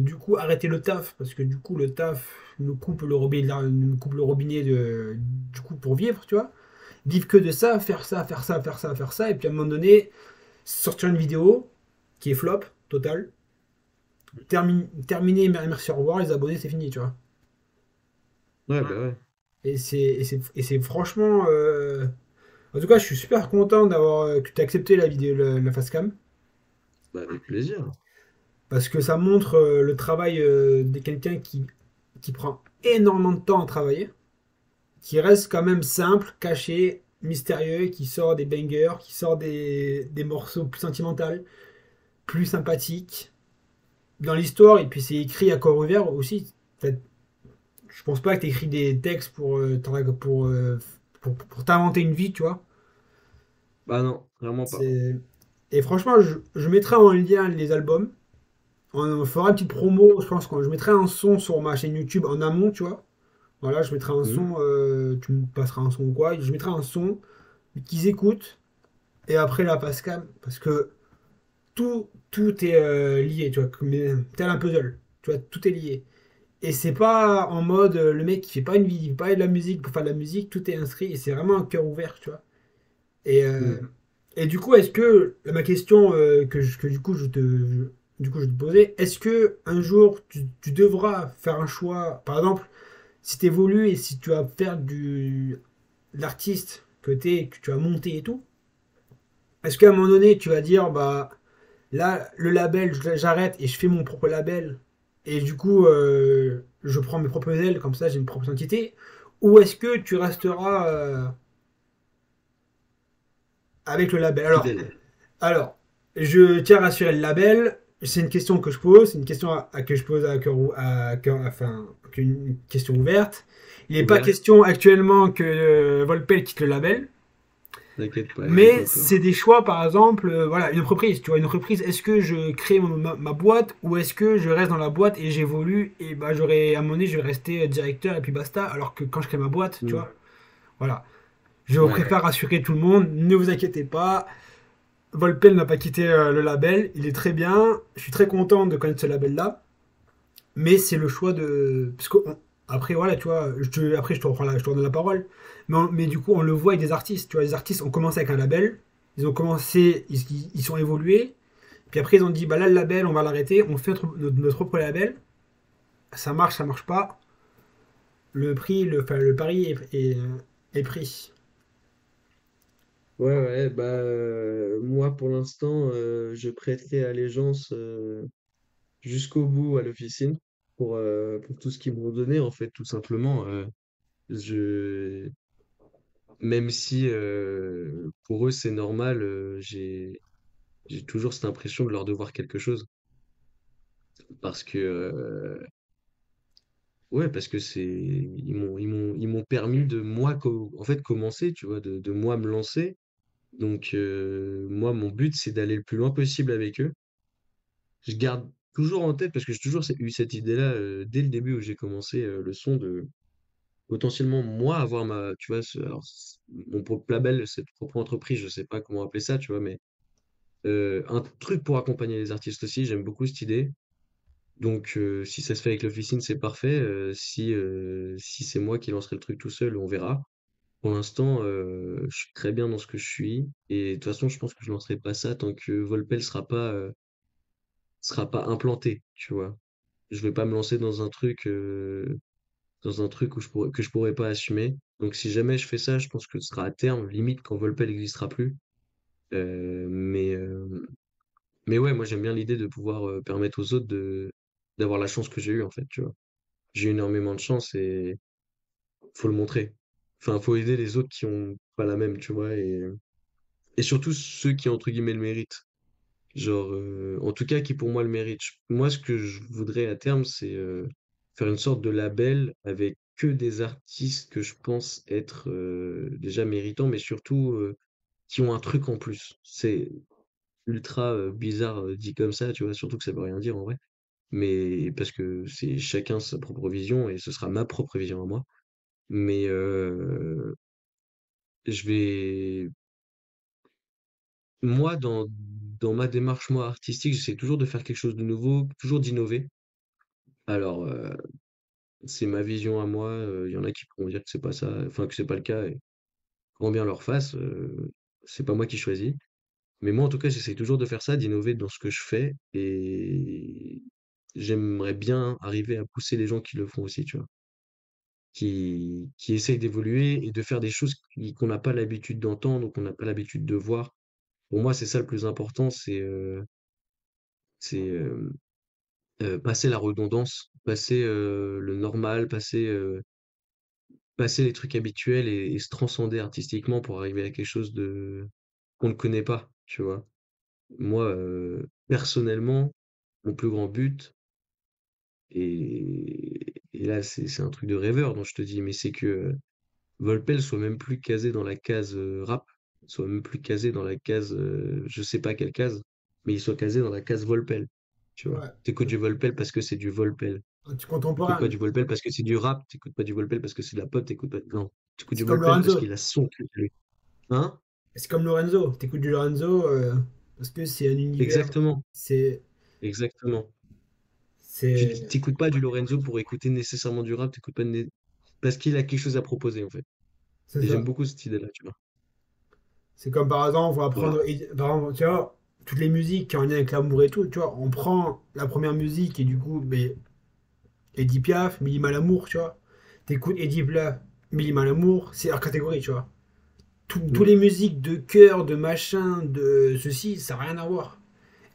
du coup, arrêter le taf, parce que du coup, le taf nous coupe le robinet du coup, pour vivre, tu vois. Vivre que de ça, faire ça, faire ça, faire ça, faire ça, et puis à un moment donné, sortir une vidéo qui est flop, total, terminer, merci, au revoir, les abonnés, c'est fini, tu vois. Ouais, bah ouais. Et c'est franchement. En tout cas, je suis super content d'avoir que tu aies accepté la vidéo, la facecam, Bah avec plaisir. parce que ça montre le travail de quelqu'un qui prend énormément de temps à travailler, qui reste quand même simple, caché, mystérieux, qui sort des bangers, qui sort des morceaux plus sentimentaux, plus sympathiques dans l'histoire, et puis c'est écrit à corps ouvert aussi. En fait, je pense pas que tu écris des textes pour t'inventer une vie, tu vois. Bah non, vraiment pas. C'est... Et franchement, je mettrai en lien les albums. On fera une petite promo, je pense que je mettrai un son sur ma chaîne YouTube en amont, tu vois. Voilà, je mettrai un Mm. son, tu me passeras un son ou quoi. Je mettrai un son qu'ils écoutent et après la Pascam, parce que tout est lié, tu vois, comme tel un puzzle. Tu vois, tout est lié. Et c'est pas en mode le mec qui fait pas une vie, il fait pas de la musique pour faire de la musique, tout est inscrit et c'est vraiment un cœur ouvert, tu vois. Et, Mm. du coup, est-ce que ma question que du coup du coup je te posais, est-ce que un jour tu devras faire un choix, par exemple, si tu évolues et si tu vas faire de l'artiste que tu as monté et tout, est-ce qu'à un moment donné tu vas dire bah là le label j'arrête et je fais mon propre label et du coup je prends mes propres ailes comme ça j'ai une propre identité, ou est-ce que tu resteras avec le label? Fidèle. Alors, je tiens à rassurer le label. C'est une question que je pose, c'est une question que je pose enfin, une question ouverte. Il n'est pas Ouvert. question actuellement que Volpel quitte le label, T'inquiète pas, j'ai mais pas c'est peur. des choix, par exemple, voilà, une entreprise, tu vois, une entreprise, est-ce que je crée ma boîte ou est-ce que je reste dans la boîte et j'évolue et bah j'aurai à un moment donné, je vais rester directeur et puis basta, alors que quand je crée ma boîte, tu Mm. vois, voilà. Je Ouais. préfère rassurer tout le monde, ne vous inquiétez pas, Volpel n'a pas quitté le label, il est très bien, je suis très content de connaître ce label-là, mais c'est le choix de... Parce que après, voilà, tu vois, après je te redonne la parole, mais du coup on le voit avec des artistes, tu vois, les artistes ont commencé avec un label, ils ont commencé, ils sont évolués, puis après ils ont dit, bah là le label, on va l'arrêter, on fait notre propre label, ça marche pas, le prix, enfin, le pari est pris. Ouais, ouais, bah moi pour l'instant, je prêterai allégeance jusqu'au bout à l'officine pour tout ce qu'ils m'ont donné, en fait, tout simplement. Je... Même si pour eux c'est normal, j'ai toujours cette impression de leur devoir quelque chose. Parce que, ouais, parce que ils m'ont permis de moi, en fait, commencer, tu vois, de moi me lancer. Donc, moi, mon but, c'est d'aller le plus loin possible avec eux. Je garde toujours en tête, parce que j'ai toujours eu cette idée-là, dès le début où j'ai commencé le son, de potentiellement, moi, avoir ma, tu vois, alors, mon propre label, cette propre entreprise, je sais pas comment appeler ça, tu vois, mais un truc pour accompagner les artistes aussi, j'aime beaucoup cette idée. Donc, si ça se fait avec l'officine, c'est parfait. Si c'est moi qui lancerai le truc tout seul, on verra. Pour l'instant, je suis très bien dans ce que je suis. Et de toute façon, je pense que je lancerai pas ça tant que Volpel sera pas implanté, tu vois. Je vais pas me lancer dans un truc que je pourrais pas assumer. Donc, si jamais je fais ça, je pense que ce sera à terme, limite quand Volpel n'existera plus. Euh, mais, euh, mais ouais, moi j'aime bien l'idée de pouvoir permettre aux autres d'avoir la chance que j'ai eue, en fait, tu vois. j'ai énormément de chance et faut le montrer. Enfin, faut aider les autres qui ont pas la même, tu vois, et surtout ceux qui, entre guillemets, le méritent. Genre, en tout cas, qui pour moi le méritent. Moi, ce que je voudrais à terme, c'est faire une sorte de label avec que des artistes que je pense être déjà méritants, mais surtout qui ont un truc en plus. C'est ultra bizarre dit comme ça, tu vois, surtout que ça veut rien dire en vrai. Mais parce que c'est chacun sa propre vision et ce sera ma propre vision à moi. Mais je vais, moi, dans ma démarche, moi, artistique, j'essaie toujours de faire quelque chose de nouveau, toujours d'innover. Alors, c'est ma vision à moi. Il y en a qui pourront dire que c'est pas ça, enfin que c'est pas le cas, et grand bien leur face. C'est pas moi qui choisis. Mais moi, en tout cas, j'essaie toujours de faire ça, d'innover dans ce que je fais, et j'aimerais bien arriver à pousser les gens qui le font aussi, tu vois, qui essayent d'évoluer et de faire des choses qu'on n'a pas l'habitude d'entendre, qu'on n'a pas l'habitude de voir. Pour moi, c'est ça le plus important, c'est passer la redondance, passer le normal, passer les trucs habituels et se transcender artistiquement pour arriver à quelque chose de qu'on ne connaît pas, tu vois. Moi, personnellement, mon plus grand but, et là c'est un truc de rêveur dont je te dis, mais c'est que Volpel soit même plus casé dans la case rap, soit même plus casé dans la case, je sais pas quelle case, mais il soit casé dans la case Volpel, tu vois. Ouais. T'écoutes du Volpel parce que c'est du Volpel. Tu T'écoutes pas contemporain. du Volpel parce que c'est du rap, t'écoutes pas du Volpel parce que c'est de la pop, t'écoutes pas. Non, t'écoutes du C'est comme Volpel parce Lorenzo. qu'il a son truc à lui. Hein? C'est comme Lorenzo. T'écoutes du Lorenzo parce que c'est un univers. Exactement, C'est. exactement. Tu C'est. t'écoutes pas du Lorenzo pour écouter nécessairement du rap, t'écoutes pas parce qu'il a quelque chose à proposer en fait. C'est Et j'aime ça. beaucoup cette idée-là, tu vois. C'est comme par exemple, on va Voilà. prendre. Par exemple, tu vois, toutes les musiques qui ont un lien avec l'amour et tout, tu vois, on prend la première musique et du coup, ben, Edith Piaf, Mille Malamour, tu vois. T'écoutes Edith Piaf, Mille Malamour, c'est hors catégorie, tu vois. Tous Mm. les musiques de chœur, de machin, de ceci, ça n'a rien à voir.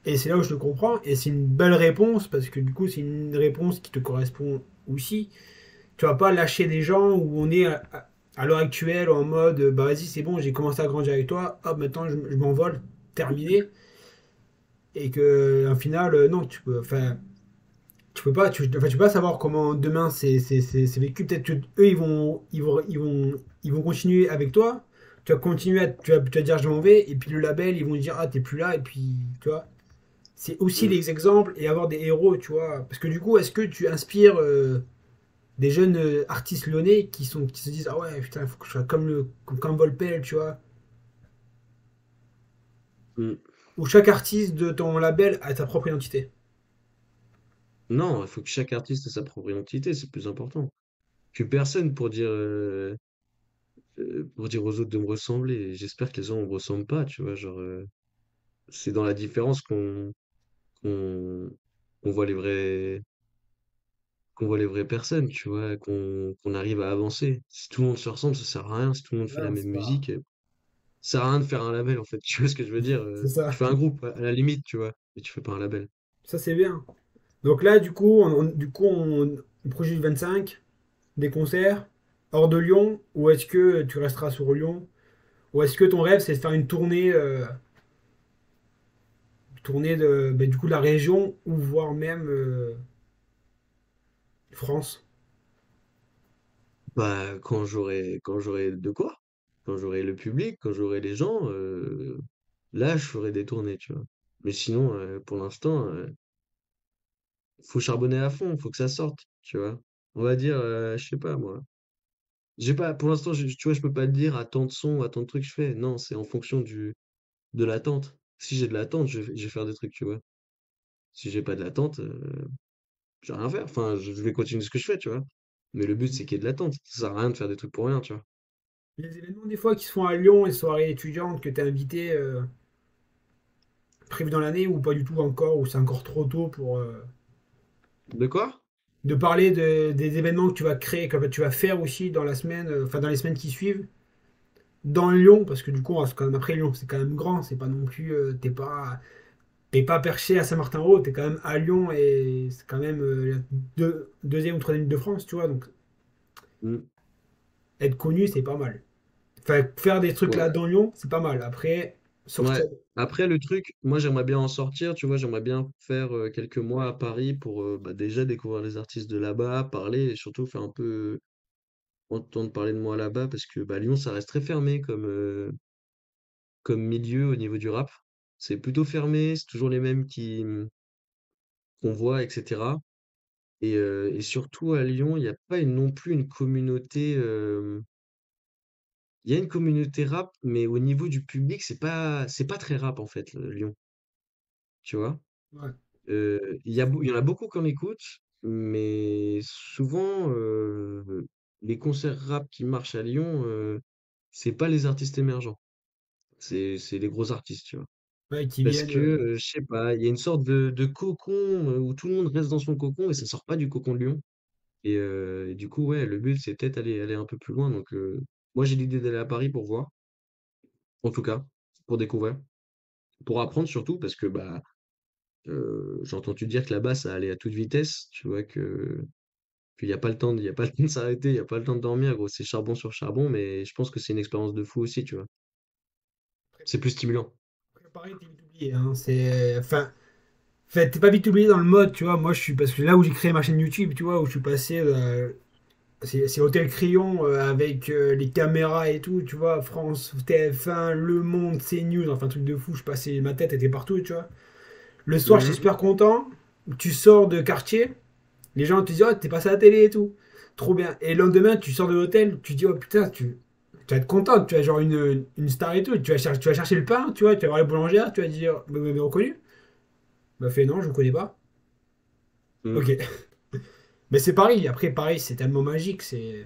Et c'est là où je le comprends, et c'est une belle réponse, parce que du coup, c'est une réponse qui te correspond aussi. Tu vas pas lâcher des gens où on est à l'heure actuelle en mode, bah vas-y, c'est bon, j'ai commencé à grandir avec toi, hop, maintenant je m'envole, terminé. Et que, en final, non, tu peux, enfin, enfin, tu peux pas savoir comment demain c'est vécu. Peut-être que eux ils vont continuer avec toi. Tu vas continuer tu vas dire je m'en vais et puis le label ils vont dire ah t'es plus là et puis tu vois. C'est aussi Mm. les exemples et avoir des héros tu vois. Parce que du coup est-ce que tu inspires des jeunes artistes lyonnais qui se disent ah ouais putain il faut que je sois comme Volpel tu vois. Mm. Où chaque artiste de ton label a sa propre identité. Non, il faut que chaque artiste ait sa propre identité, c'est le plus important. Que personne pour dire aux autres de me ressembler. J'espère que les gens ne me ressemblent pas, tu vois. Genre, c'est dans la différence qu'on qu'on voit qu'on voit les vraies personnes, tu vois, qu'on arrive à avancer. Si tout le monde se ressemble, ça sert à rien. Si tout le monde fait Ouais, la même c'est pas. musique, ça sert à rien de faire un label, en fait. Tu vois ce que je veux dire? C'est ça. Tu fais un groupe, à la limite, tu vois, mais tu fais pas un label. Ça c'est bien. Donc là, on projette 25, des concerts hors de Lyon, ou est-ce que tu resteras sur Lyon, ou est-ce que ton rêve c'est de faire tournée de, ben, du coup, de la région, ou voire même France. Bah, quand j'aurai de quoi? Quand j'aurai le public, quand j'aurai les gens, là, je ferai des tournées, tu vois. Mais sinon, pour l'instant, faut charbonner à fond, faut que ça sorte, tu vois. On va dire, je sais pas moi. J'ai pas, pour l'instant, tu vois, je peux pas te dire à tant de sons, à tant de trucs je fais. Non, c'est en fonction de l'attente. Si j'ai de l'attente, je vais faire des trucs, tu vois. Si j'ai pas de l'attente, je vais rien faire. Enfin, je vais continuer ce que je fais, tu vois. Mais le but, c'est qu'il y ait de l'attente. Ça sert à rien de faire des trucs pour rien, tu vois. Les événements des fois qui se font à Lyon, les soirées étudiantes que tu as invitées, prévues dans l'année, ou pas du tout encore, ou c'est encore trop tôt pour De quoi? de parler des événements que tu vas créer, que tu vas faire aussi dans la semaine, enfin dans les semaines qui suivent, dans Lyon, parce que du coup, c'est quand même après Lyon, c'est quand même grand, c'est pas non plus, t'es pas t'es pas perché à Saint-Martin-en-Haut, t'es quand même à Lyon et c'est quand même la deuxième ou troisième de France, tu vois. Donc Mm. être connu, c'est pas mal. Enfin, faire des trucs là Ouais. dans Lyon, c'est pas mal. Après, Ouais. sortir. Après, le truc, moi, j'aimerais bien en sortir, tu vois, j'aimerais bien faire quelques mois à Paris pour bah, déjà découvrir les artistes de là-bas, parler et surtout faire un peu entendre parler de moi là-bas parce que bah, Lyon, ça reste très fermé comme milieu au niveau du rap. C'est plutôt fermé, c'est toujours les mêmes qu'on voit, etc. Et surtout à Lyon, il n'y a pas non plus une communauté. Il y a une communauté rap, mais au niveau du public, c'est pas très rap en fait, Lyon. Tu vois? Ouais, Il y en a beaucoup qu'on écoute, mais souvent, les concerts rap qui marchent à Lyon, c'est pas les artistes émergents. C'est les gros artistes, tu vois? ouais, qui Parce viennent. que, je sais pas, il y a une sorte de cocon, où tout le monde reste dans son cocon et ça sort pas du cocon de Lyon. Et du coup, ouais, le but, c'est peut-être aller un peu plus loin. Donc, moi, j'ai l'idée d'aller à Paris pour voir, en tout cas, pour découvrir, pour apprendre surtout, parce que bah, j'ai entendu dire que là-bas, ça allait à toute vitesse. Tu vois qu'il n'y a pas le temps, il y a pas le temps de s'arrêter, il n'y a pas le temps de dormir, gros. C'est charbon sur charbon, mais je pense que c'est une expérience de fou aussi, tu vois. C'est plus stimulant. Après, pareil, t'es vite oublié. Hein. C'est. Enfin, fait, t'es pas vite oublié dans le mode, tu vois. Moi, je suis. Parce que là où j'ai créé ma chaîne YouTube, tu vois, où je suis passé. C'est Hôtel Crayon avec les caméras et tout, tu vois. France, TF1, Le Monde, CNews, enfin, truc de fou. Je passais. Ma tête était partout, tu vois. Le soir, j'étais Mhm. super content. Tu sors de quartier. Les gens te disent, oh, t'es passé à la télé et tout. Trop bien. Et le lendemain, tu sors de l'hôtel, tu dis, oh putain, tu vas être content. Tu as genre une star et tout. Tu vas chercher le pain, tu vois, tu vas voir les boulangères, tu vas dire, vous m'avez reconnu? Bah, fait non, je vous connais pas. Mhm. Ok. Mais c'est Paris. Après, Paris, c'est tellement magique. C'est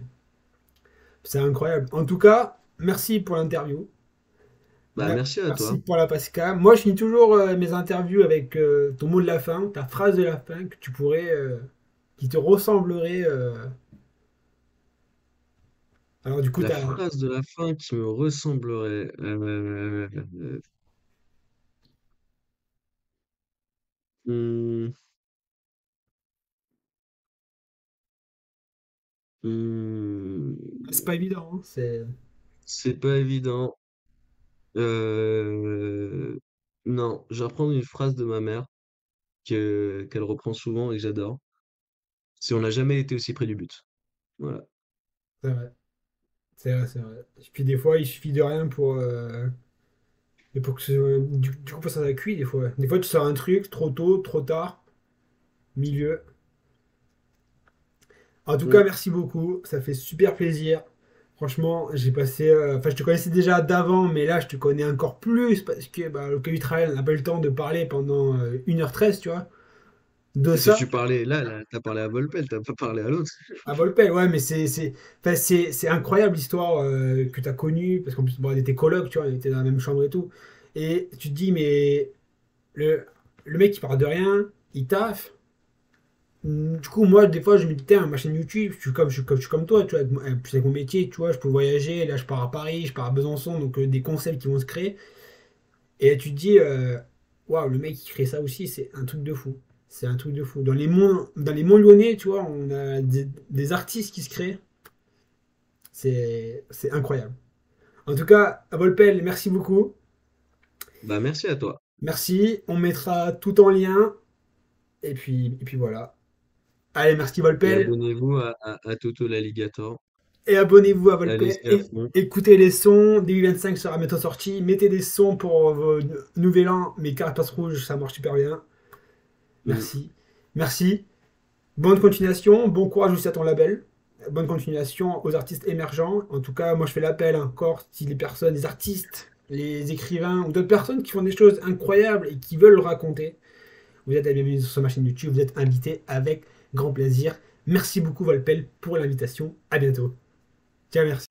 incroyable. En tout cas, merci pour l'interview. Bah, merci à Merci toi. pour la Pascal. Moi, je finis toujours mes interviews avec ton mot de la fin, ta phrase de la fin que tu pourrais, qui te ressemblerait. Alors, du coup, La t'as. phrase de la fin qui me ressemblerait. Hmm, C'est pas hmm, évident, hein, c'est. c'est pas évident. Euh, non, je vais reprendre une phrase de ma mère qu'elle reprend souvent et que j'adore. C'est on n'a jamais été aussi près du but. Voilà. C'est vrai. C'est vrai, c'est vrai. Et puis des fois, il suffit de rien et pour que du coup, ça cuit des fois. Des fois, tu sors un truc trop tôt, trop tard, milieu. En tout cas, Mm. merci beaucoup. Ça fait super plaisir. Franchement, j'ai passé. Enfin, je te connaissais déjà d'avant, mais là, je te connais encore plus parce que bah, le cas du travail, on n'a pas eu le temps de parler pendant 1h13, tu vois. De Parce que ça. tu parlais, là, t'as parlé à Volpel, t'as pas parlé à l'autre. À Volpel, ouais, mais enfin, c'est incroyable l'histoire que tu as connue, parce qu'en plus, bon, on était coloc, tu vois, on était dans la même chambre et tout. Et tu te dis, mais le mec, il part de rien, il taffe. Du coup, moi, des fois, je me dis, tiens, ma chaîne YouTube, je suis comme toi, tu vois, plus avec mon métier, tu vois, je peux voyager, là, je pars à Paris, je pars à Besançon, donc des concepts qui vont se créer. Et tu te dis, waouh, le mec qui crée ça aussi, c'est un truc de fou. C'est un truc de fou. Dans les monts lyonnais, tu vois, on a des artistes qui se créent. C'est incroyable. En tout cas, à Volpel, merci beaucoup. Bah, merci à toi. Merci. On mettra tout en lien. Et puis voilà. Allez, merci Et Volpel. abonnez-vous à Toto l'Alligator. Et abonnez-vous à Allez, Volpel. c'est à Et fond. écoutez les sons. DU25 sera bientôt sorti. Mettez des sons pour vos nouvel an. Mes carapaces rouges, ça marche super bien. Mm. Merci. Merci. Bonne continuation. Bon courage aussi à ton label. Bonne continuation aux artistes émergents. En tout cas, moi je fais l'appel encore si les personnes, les artistes, les écrivains ou d'autres personnes qui font des choses incroyables et qui veulent le raconter, vous êtes la bienvenue sur ma chaîne YouTube. Vous êtes invité avec grand plaisir. Merci beaucoup Volpel pour l'invitation. À bientôt. Ciao, merci.